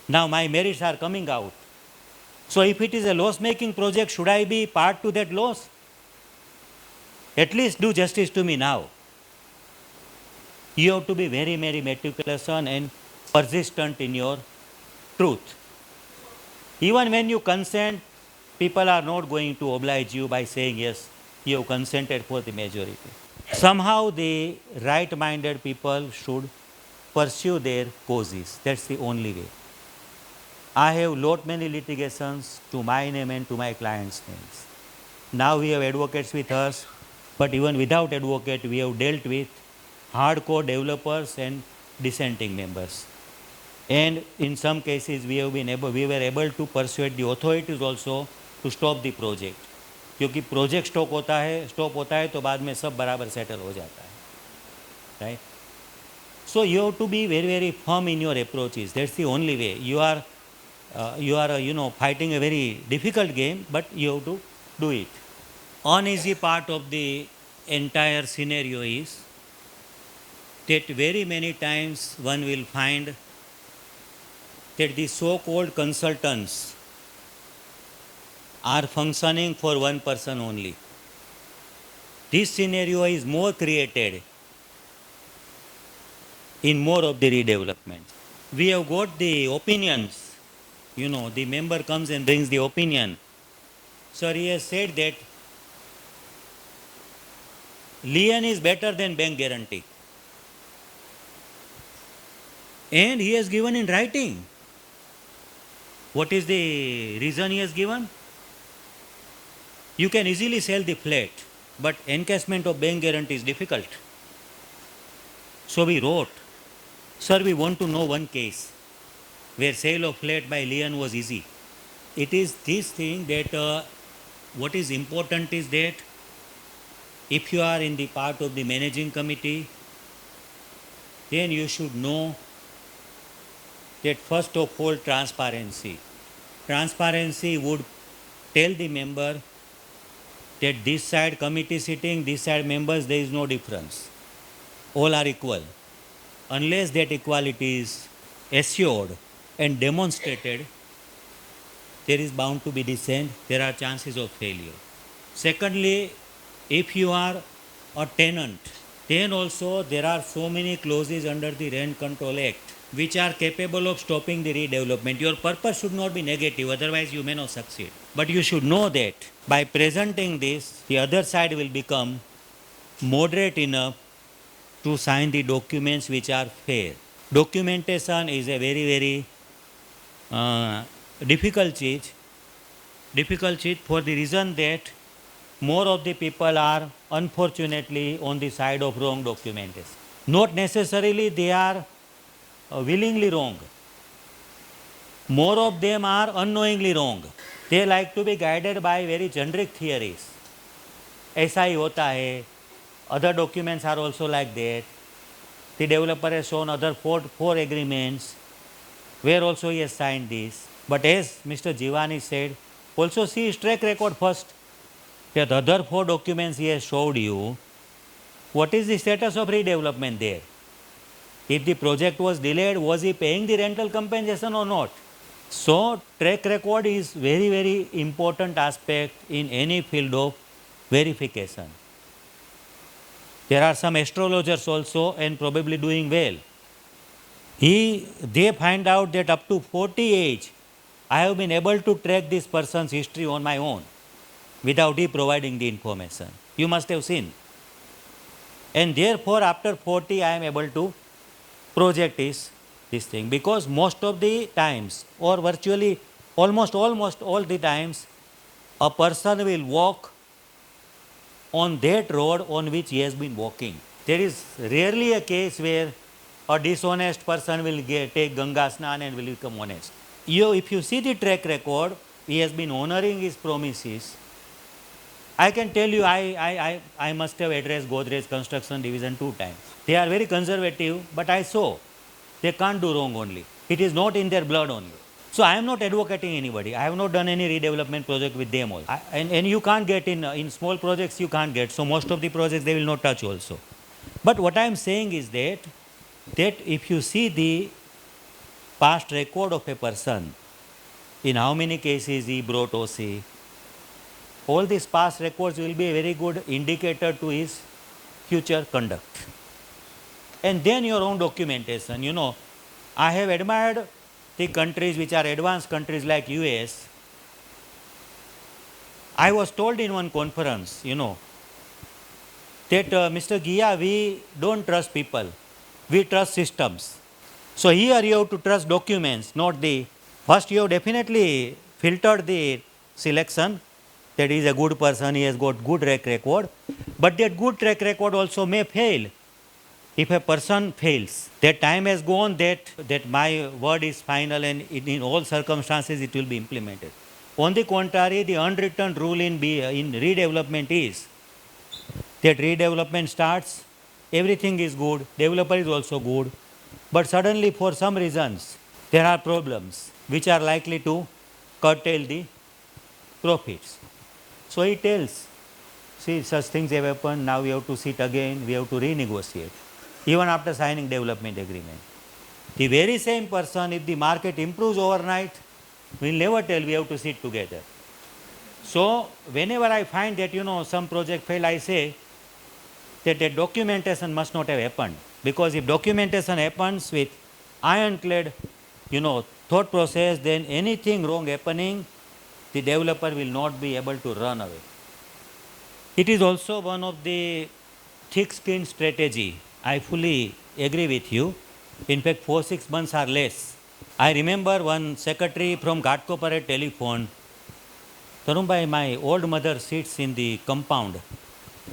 Now my merits are coming out. So if it is a loss-making project, should I be part to that loss? At least do justice to me now. You have to be very, very meticulous and persistent in your truth. Even when you consent, people are not going to oblige you by saying, yes, you have consented for the majority. Somehow the right-minded people should pursue their causes. That's the only way. I have lot many litigations to my name and to my clients' names. Now we have advocates with us, but even without advocate, we have dealt with hardcore developers and dissenting members. And in some cases, we were able to persuade the authorities also to stop the project. क्योंकि project stop होता है तो बाद में सब बराबर settle हो जाता है, right? So you have to be very, very firm in your approaches. That's the only way. You are you are, fighting a very difficult game, but you have to do it. Uneasy part of the entire scenario is that very many times one will find that the so-called consultants are functioning for one person only. This scenario is more created in more of the redevelopment. We have got the opinions, the member comes and brings the opinion. Sir, he has said that lien is better than bank guarantee. And he has given in writing. What is the reason he has given? You can easily sell the flat, but encashment of bank guarantee is difficult. So we wrote, sir, we want to know one case where sale of flat by lien was easy. It is this thing that what is important is that if you are in the part of the managing committee, then you should know that first of all transparency. Transparency would tell the member that this side committee sitting, this side members, there is no difference. All are equal. Unless that equality is assured and demonstrated, there is bound to be dissent, there are chances of failure. Secondly, if you are a tenant, then also there are so many clauses under the Rent Control Act which are capable of stopping the redevelopment. Your purpose should not be negative, otherwise you may not succeed. But you should know that by presenting this, the other side will become moderate enough to sign the documents which are fair. Documentation is a very, very difficult change for the reason that more of the people are unfortunately on the side of wrong documentation. Not necessarily they are willingly wrong. More of them are unknowingly wrong. They like to be guided by very generic theories. ऐसा ही होता है. Other documents are also like that. The developer has shown other four agreements where also he has signed this. But as Mr. Jivani said, also see his track record first. The other 4 documents he has showed you, what is the status of redevelopment there? If the project was delayed, was he paying the rental compensation or not? So, track record is very, very important aspect in any field of verification. There are some astrologers also and probably doing well. They find out that up to 40 age, I have been able to track this person's history on my own without he providing the information. You must have seen. And therefore, after 40, I am able to project this thing, because most of the times, or virtually almost all the times, a person will walk on that road on which he has been walking. There is rarely a case where a dishonest person will take Ganga Snan and will become honest. If you see the track record, he has been honoring his promises. I can tell you, I must have addressed Godrej Construction Division 2 times. They are very conservative, but I saw they can't do wrong only. It is not in their blood only. So I am not advocating anybody. I have not done any redevelopment project with them all. And you can't get in small projects, you can't get. So most of the projects they will not touch also. But what I am saying is that if you see the past record of a person, in how many cases he brought OC, all these past records will be a very good indicator to his future conduct. And then your own documentation. I have admired the countries which are advanced countries like US. I was told in one conference, that Mr. Gia, we don't trust people, we trust systems. So here you have to trust documents, not first you have definitely filtered the selection, that he is a good person, he has got good track record, but that good track record also may fail. If a person fails, that time has gone, that my word is final and in all circumstances it will be implemented. On the contrary, the unwritten rule in redevelopment is that redevelopment starts, everything is good, developer is also good, but suddenly for some reasons there are problems. which are likely to curtail the profits. So he tells, see, such things have happened, now we have to sit again, we have to renegotiate, even after signing development agreement. The very same person, if the market improves overnight, will never tell we have to sit together. So whenever I find that, some project fail, I say that the documentation must not have happened. Because if documentation happens with ironclad, thought process, then anything wrong happening, the developer will not be able to run away. It is also one of the thick-skinned strategy. I fully agree with you. In fact, 4-6 months or less. I remember one secretary from Ghatkopar had telephoned, Tarunbhai, my old mother sits in the compound.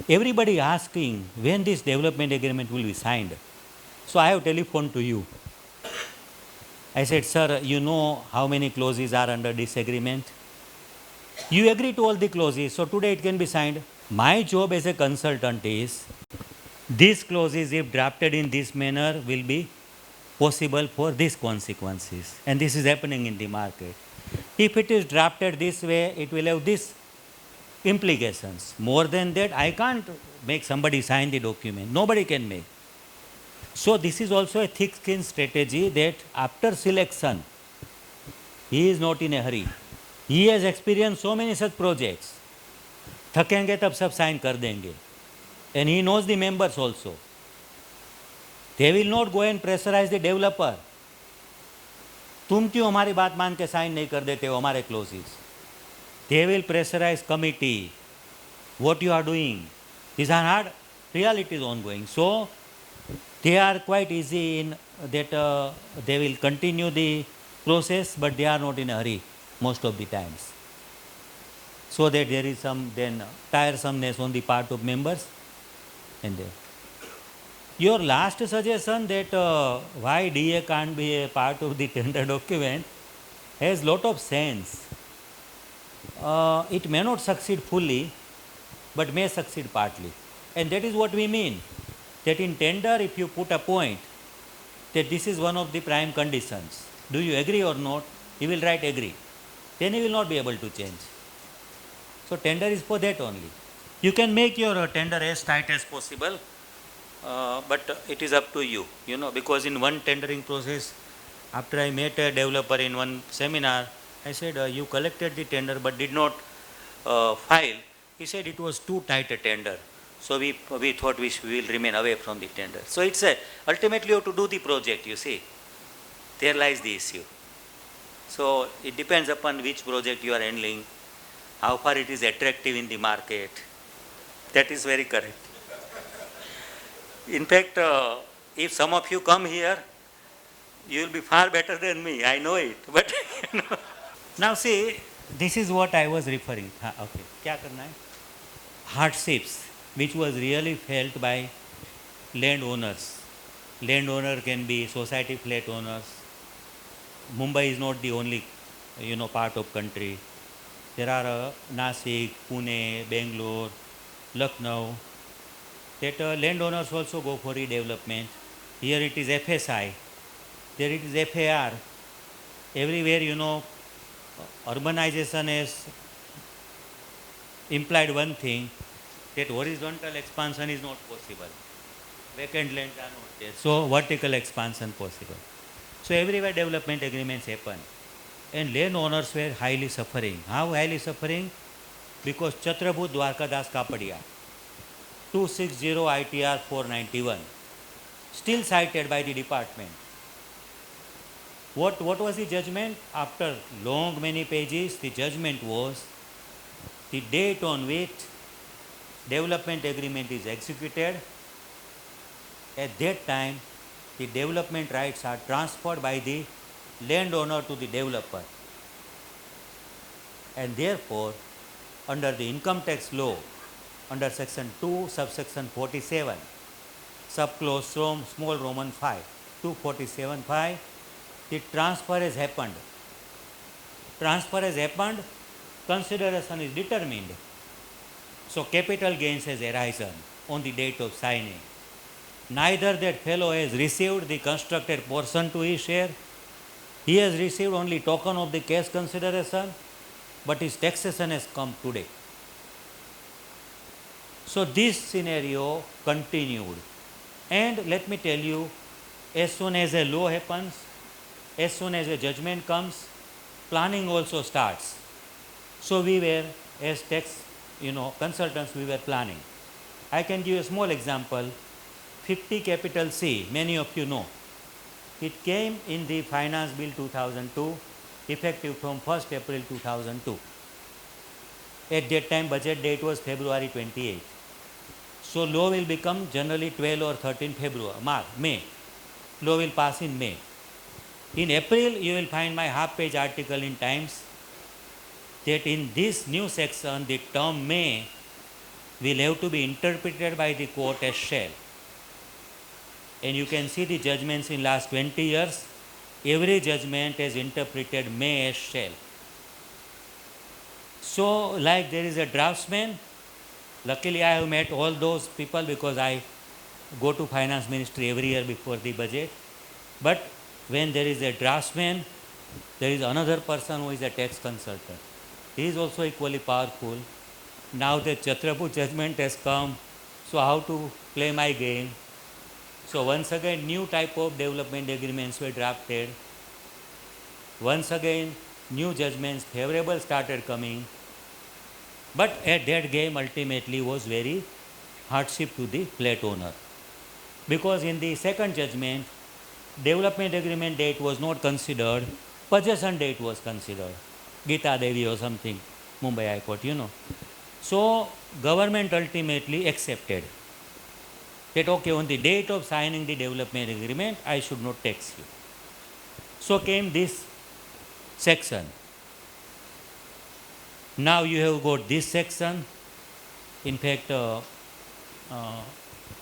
Everybody asking when this development agreement will be signed. So I have telephoned to you. I said, sir, you know how many clauses are under this agreement? You agree to all the clauses, so today it can be signed. My job as a consultant is, these clauses, if drafted in this manner, will be possible for these consequences. And this is happening in the market. If it is drafted this way, it will have these implications. More than that, I can't make somebody sign the document. Nobody can make. So this is also a thick-skinned strategy that after selection, he is not in a hurry. He has experienced so many such projects. थकेंगे तब सब sign कर देंगे. And he knows the members also. They will not go and pressurize the developer. तुम क्यों हमारी बात मान के साइन नहीं कर देते हो हमारे closes? They will pressurize committee. What you are doing? These are hard realities ongoing. So they are quite easy in that they will continue the process, but they are not in a hurry most of the times. So that there is some then tiresomeness on the part of members. And your last suggestion that why DA can't be a part of the tender document has lot of sense. It may not succeed fully, but may succeed partly. And that is what we mean. That in tender, if you put a point that this is one of the prime conditions, do you agree or not? He will write agree. Then he will not be able to change. So tender is for that only. You can make your tender as tight as possible, but it is up to you, because in one tendering process, after I met a developer in one seminar, I said, you collected the tender but did not file. He said it was too tight a tender. So we thought we will remain away from the tender. So it's ultimately you have to do the project, you see. There lies the issue. So it depends upon which project you are handling, how far it is attractive in the market. That is very correct. In fact, if some of you come here, you will be far better than me. I know it. But now see, this is what I was referring. Okay, क्या करना है? Hardships, which was really felt by landowners. Landowner can be society flat owners. Mumbai is not the only, part of country. There are Nasik, Pune, Bangalore, Lucknow. That landowners also go for redevelopment. Here it is FSI. There it is FAR. Everywhere, urbanization has implied one thing, that horizontal expansion is not possible. Vacant lands are not there. So vertical expansion possible. So everywhere development agreements happen. And landowners were highly suffering. How highly suffering? Because Chhatrabhut Dwarkadas Kapadia, 260 ITR 491, still cited by the department. What was the judgment? After long many pages, the judgment was the date on which development agreement is executed. At that time, the development rights are transferred by the landowner to the developer. And therefore, under the income tax law, under section 2, subsection 47, subclause small Roman 5, 247(5), the transfer has happened. Transfer has happened, consideration is determined. So capital gains has arisen on the date of signing. Neither that fellow has received the constructed portion to his share, He has received only token of the cash consideration, but his taxation has come today. So this scenario continued. And let me tell you, as soon as a law happens, as soon as a judgment comes, planning also starts. So we were, as tax consultants, we were planning. I can give a small example. 50 capital C, many of you know. It came in the Finance Bill 2002, effective from 1st April 2002. At that time, budget date was February 28. So law will become generally 12 or 13 February, May. Law will pass in May. In April, you will find my half-page article in Times that in this new section, the term may will have to be interpreted by the court as shall. And you can see the judgments in last 20 years. Every judgment has interpreted may as shall. So, like there is a draftsman. Luckily, I have met all those people because I go to finance ministry every year before the budget. But when there is a draftsman, there is another person who is a tax consultant. He is also equally powerful. Now the Chhatrapur judgment has come, so how to play my game? So once again, new type of development agreements were drafted. Once again, new judgments, favorable started coming. But at that game ultimately was very hardship to the flat owner. Because in the second judgment, development agreement date was not considered, possession date was considered. Gita Devi or something, Mumbai High Court, So government ultimately accepted that okay, on the date of signing the development agreement, I should not tax you. So came this section. Now you have got this section. In fact,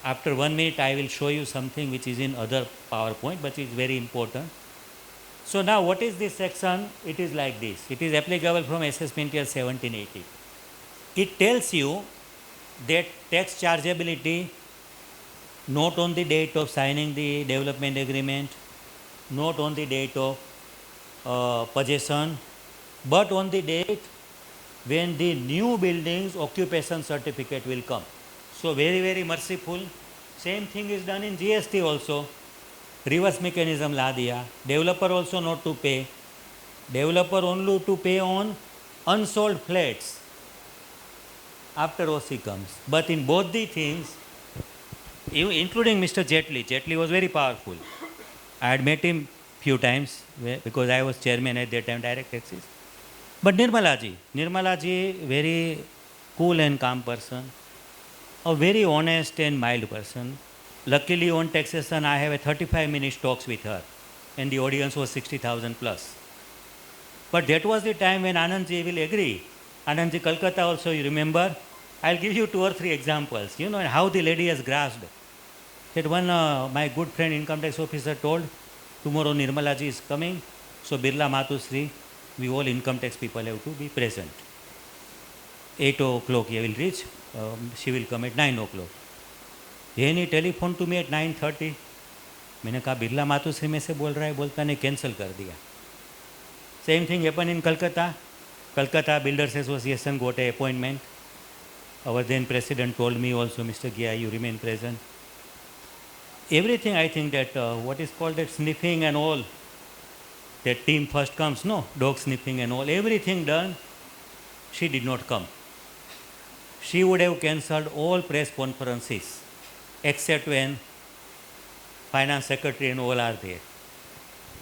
after 1 minute I will show you something which is in other PowerPoint, but it is very important. So now what is this section? It is like this. It is applicable from assessment year 1780. It tells you that tax chargeability not on the date of signing the development agreement, not on the date of possession, but on the date when the new building's occupation certificate will come. So very, very merciful. Same thing is done in GST also. Reverse mechanism la diya. Developer also not to pay. Developer only to pay on unsold flats after OC comes. But in both the things, including Mr. Jetli was very powerful. I had met him few times because I was chairman at that time, direct taxes. But Nirmala ji, very cool and calm person, a very honest and mild person. Luckily on taxation, I have a 35-minute talks with her, and the audience was 60,000 plus. But that was the time when Anandji will agree. Anandji Kolkata also, you remember? I'll give you 2 or 3 examples, and how the lady has grasped. That one, my good friend income tax officer told, tomorrow Nirmala ji is coming, so Birla Matusri, we all income tax people have to be present. 8 o'clock he will reach, she will come at 9 o'clock. Then he telephoned to me at 9:30. मैंने कहा बिरला मातुश्री में से बोल रहा है, बोलता ने cancel कर दिया. Same thing happened in Calcutta. Calcutta Builders Association got an appointment. Our then president told me also, Mr. Gia, you remain present. Everything I think that what is called that sniffing and all, that team first comes, no, dog sniffing and all, everything done, she did not come. She would have cancelled all press conferences except when finance secretary and all are there.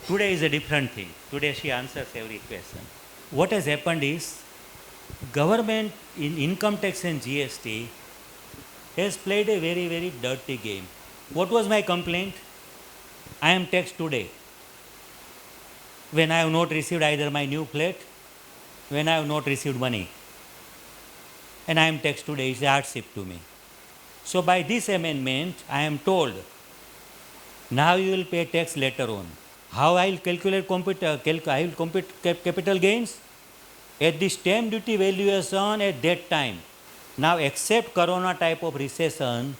Today is a different thing. Today she answers every question. What has happened is, government in income tax and GST has played a very, very dirty game. What was my complaint? I am taxed today when I have not received either my new flat, when I have not received money. And I am taxed today. It's a hardship to me. So by this amendment, I am told, now you will pay tax later on. How I will calculate capital gains? At the stamp duty valuation at that time. Now except corona type of recession,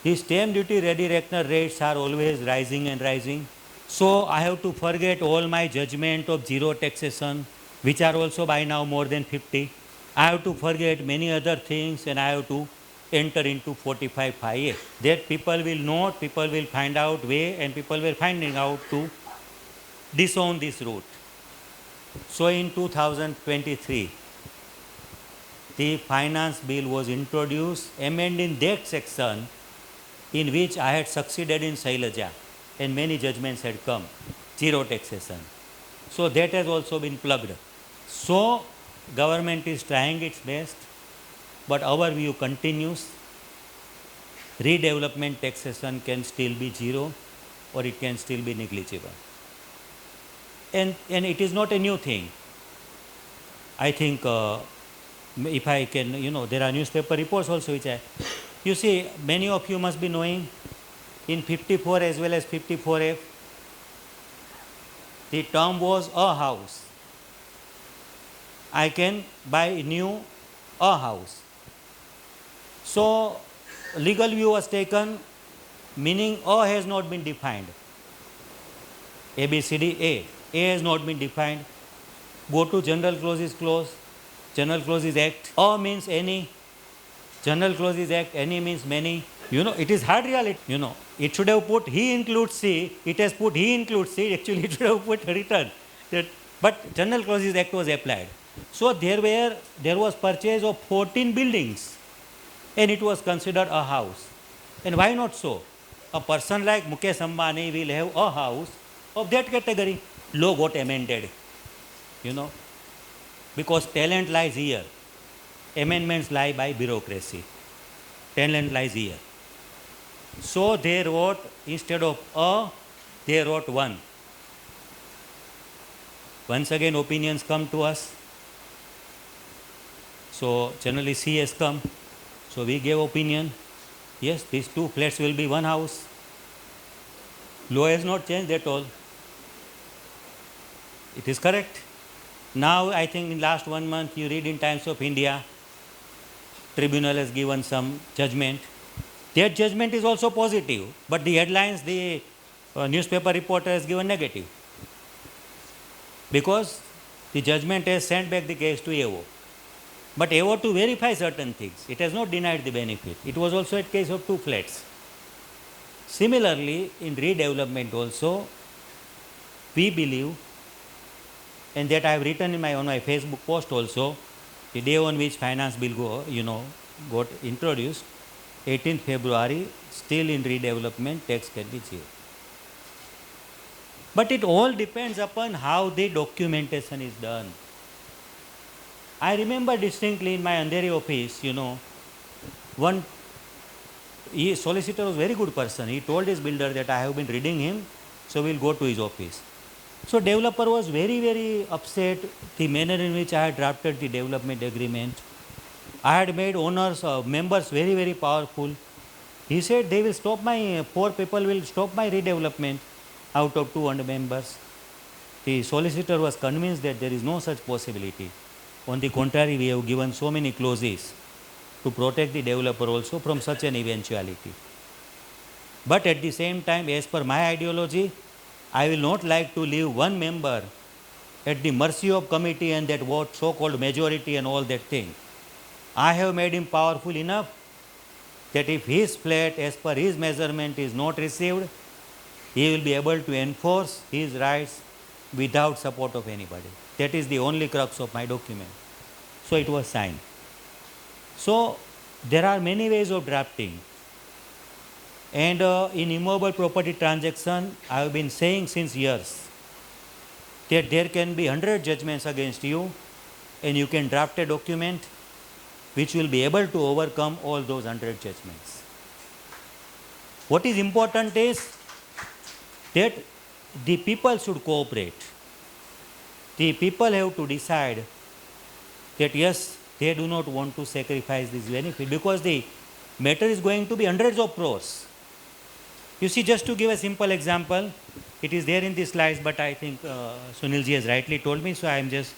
the stamp duty ready reckoner rates are always rising and rising. So I have to forget all my judgment of zero taxation, which are also by now more than 50. I have to forget many other things and I have to enter into 45(5)(a). That people will note, people will find out way and people were finding out to disown this route. So in 2023, the finance bill was introduced, amending that section in which I had succeeded in Shailaja and many judgments had come, zero taxation. So that has also been plugged. So government is trying its best, but our view continues. Redevelopment taxation can still be zero or it can still be negligible. And it is not a new thing. I think if I can, there are newspaper reports also which you see, many of you must be knowing in 54 as well as 54F, the term was a house. I can buy new a house. So legal view was taken, meaning a has not been defined. A, B, C, D, A. A has not been defined. Go to general clauses clause. General clauses act. A means any. General clauses act. Any means many. It is hard reality. It should have put he includes C. It has put he includes C. Actually, it should have put return. But general clauses act was applied. So there was purchase of 14 buildings and it was considered a house. And why not so? A person like Mukesh Ambani will have a house of that category. Law got amended, because talent lies here. Amendments lie by bureaucracy. Talent lies here. So they wrote, instead of a, they wrote one. Once again, opinions come to us. So generally C has come. So we gave opinion. Yes, these two flats will be one house. Law has not changed at all. It is correct. Now I think in last 1 month you read in Times of India, tribunal has given some judgment. That judgment is also positive, but the headlines, the newspaper reporter has given negative. Because the judgment has sent back the case to AO. But AO to verify certain things. It has not denied the benefit. It was also a case of two flats. Similarly, in redevelopment also, we believe, and that I have written on my Facebook post also, the day on which finance bill got introduced, 18th February, still in redevelopment, tax can be zero. But it all depends upon how the documentation is done. I remember distinctly in my Andheri office, one solicitor was a very good person. He told his builder that I have been reading him, so we'll go to his office. So developer was very, very upset the manner in which I had drafted the development agreement. I had made owners, members very, very powerful. He said they will stop my, 4 people will stop my redevelopment out of 200 members. The solicitor was convinced that there is no such possibility. On the contrary, we have given so many clauses to protect the developer also from such an eventuality. But at the same time, as per my ideology, I will not like to leave one member at the mercy of committee and that what so-called majority and all that thing. I have made him powerful enough that if his flat as per his measurement is not received, he will be able to enforce his rights without support of anybody. That is the only crux of my document. So it was signed. So there are many ways of drafting. And in immovable property transaction, I have been saying since years that there can be 100 judgments against you and you can draft a document which will be able to overcome all those 100 judgments. What is important is that the people should cooperate. The people have to decide that yes, they do not want to sacrifice this benefit because the matter is going to be hundreds of crores. You see, just to give a simple example, it is there in the slides, but I think Sunilji has rightly told me, so I am just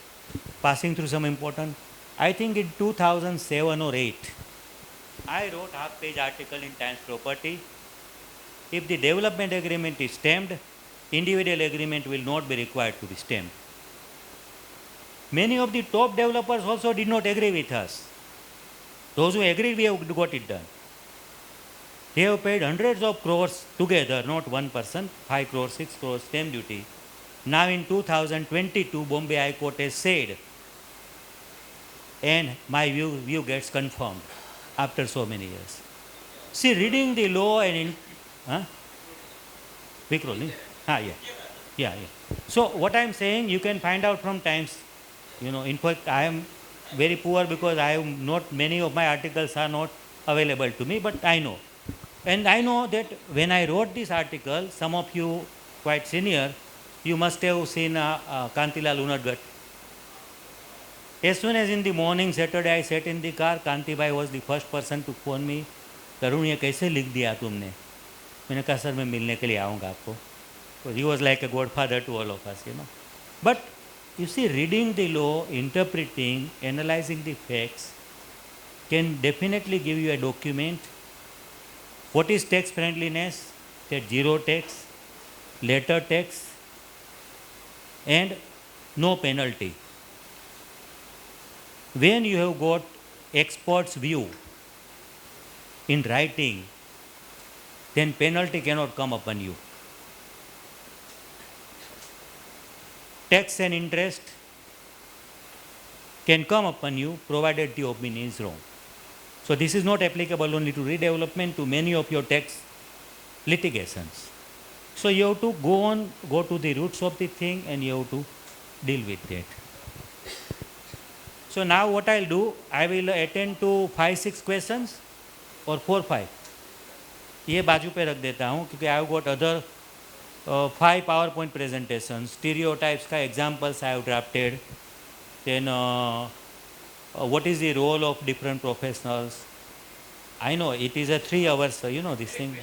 passing through some important. I think in 2007 or 8, I wrote half-page article in Times Property. If the development agreement is stamped, individual agreement will not be required to be stamped. Many of the top developers also did not agree with us. Those who agreed, we have got it done. They have paid hundreds of crores together, not one person, 5 crores, 6 crores stamp duty. Now in 2022, Bombay High Court has said, and my view gets confirmed after so many years. See, reading the law and quick rolling. Yeah. So what I am saying, you can find out from Times. In fact, I am very poor because I am not, many of my articles are not available to me, but I know. And I know that when I wrote this article, some of you quite senior, you must have seen Kantilal Unadgat. As soon as in the morning, Saturday, I sat in the car, Kanti bhai was the first person to phone me. Tarun, ये कैसे लिख दिया तुमने? मैंने कहा sir मैं मिलने के लिए आऊँगा आपको. So he was like a godfather to all of us, But you see, reading the law, interpreting, analyzing the facts can definitely give you a document. What is tax friendliness? That zero tax, letter tax, and no penalty. When you have got expert's view in writing, then penalty cannot come upon you. Tax and interest can come upon you provided the opinion is wrong. So this is not applicable only to redevelopment, to many of your tax litigations. So you have to go to the roots of the thing and you have to deal with that. So now what I'll do, I will attend to 5-6 questions or 4-5. ये बाजू पे रख देता हूँ क्योंकि I have got other 5 PowerPoint presentations, stereotypes का examples I have drafted, then what is the role of different professionals. I know it is a 3 hours, this thing.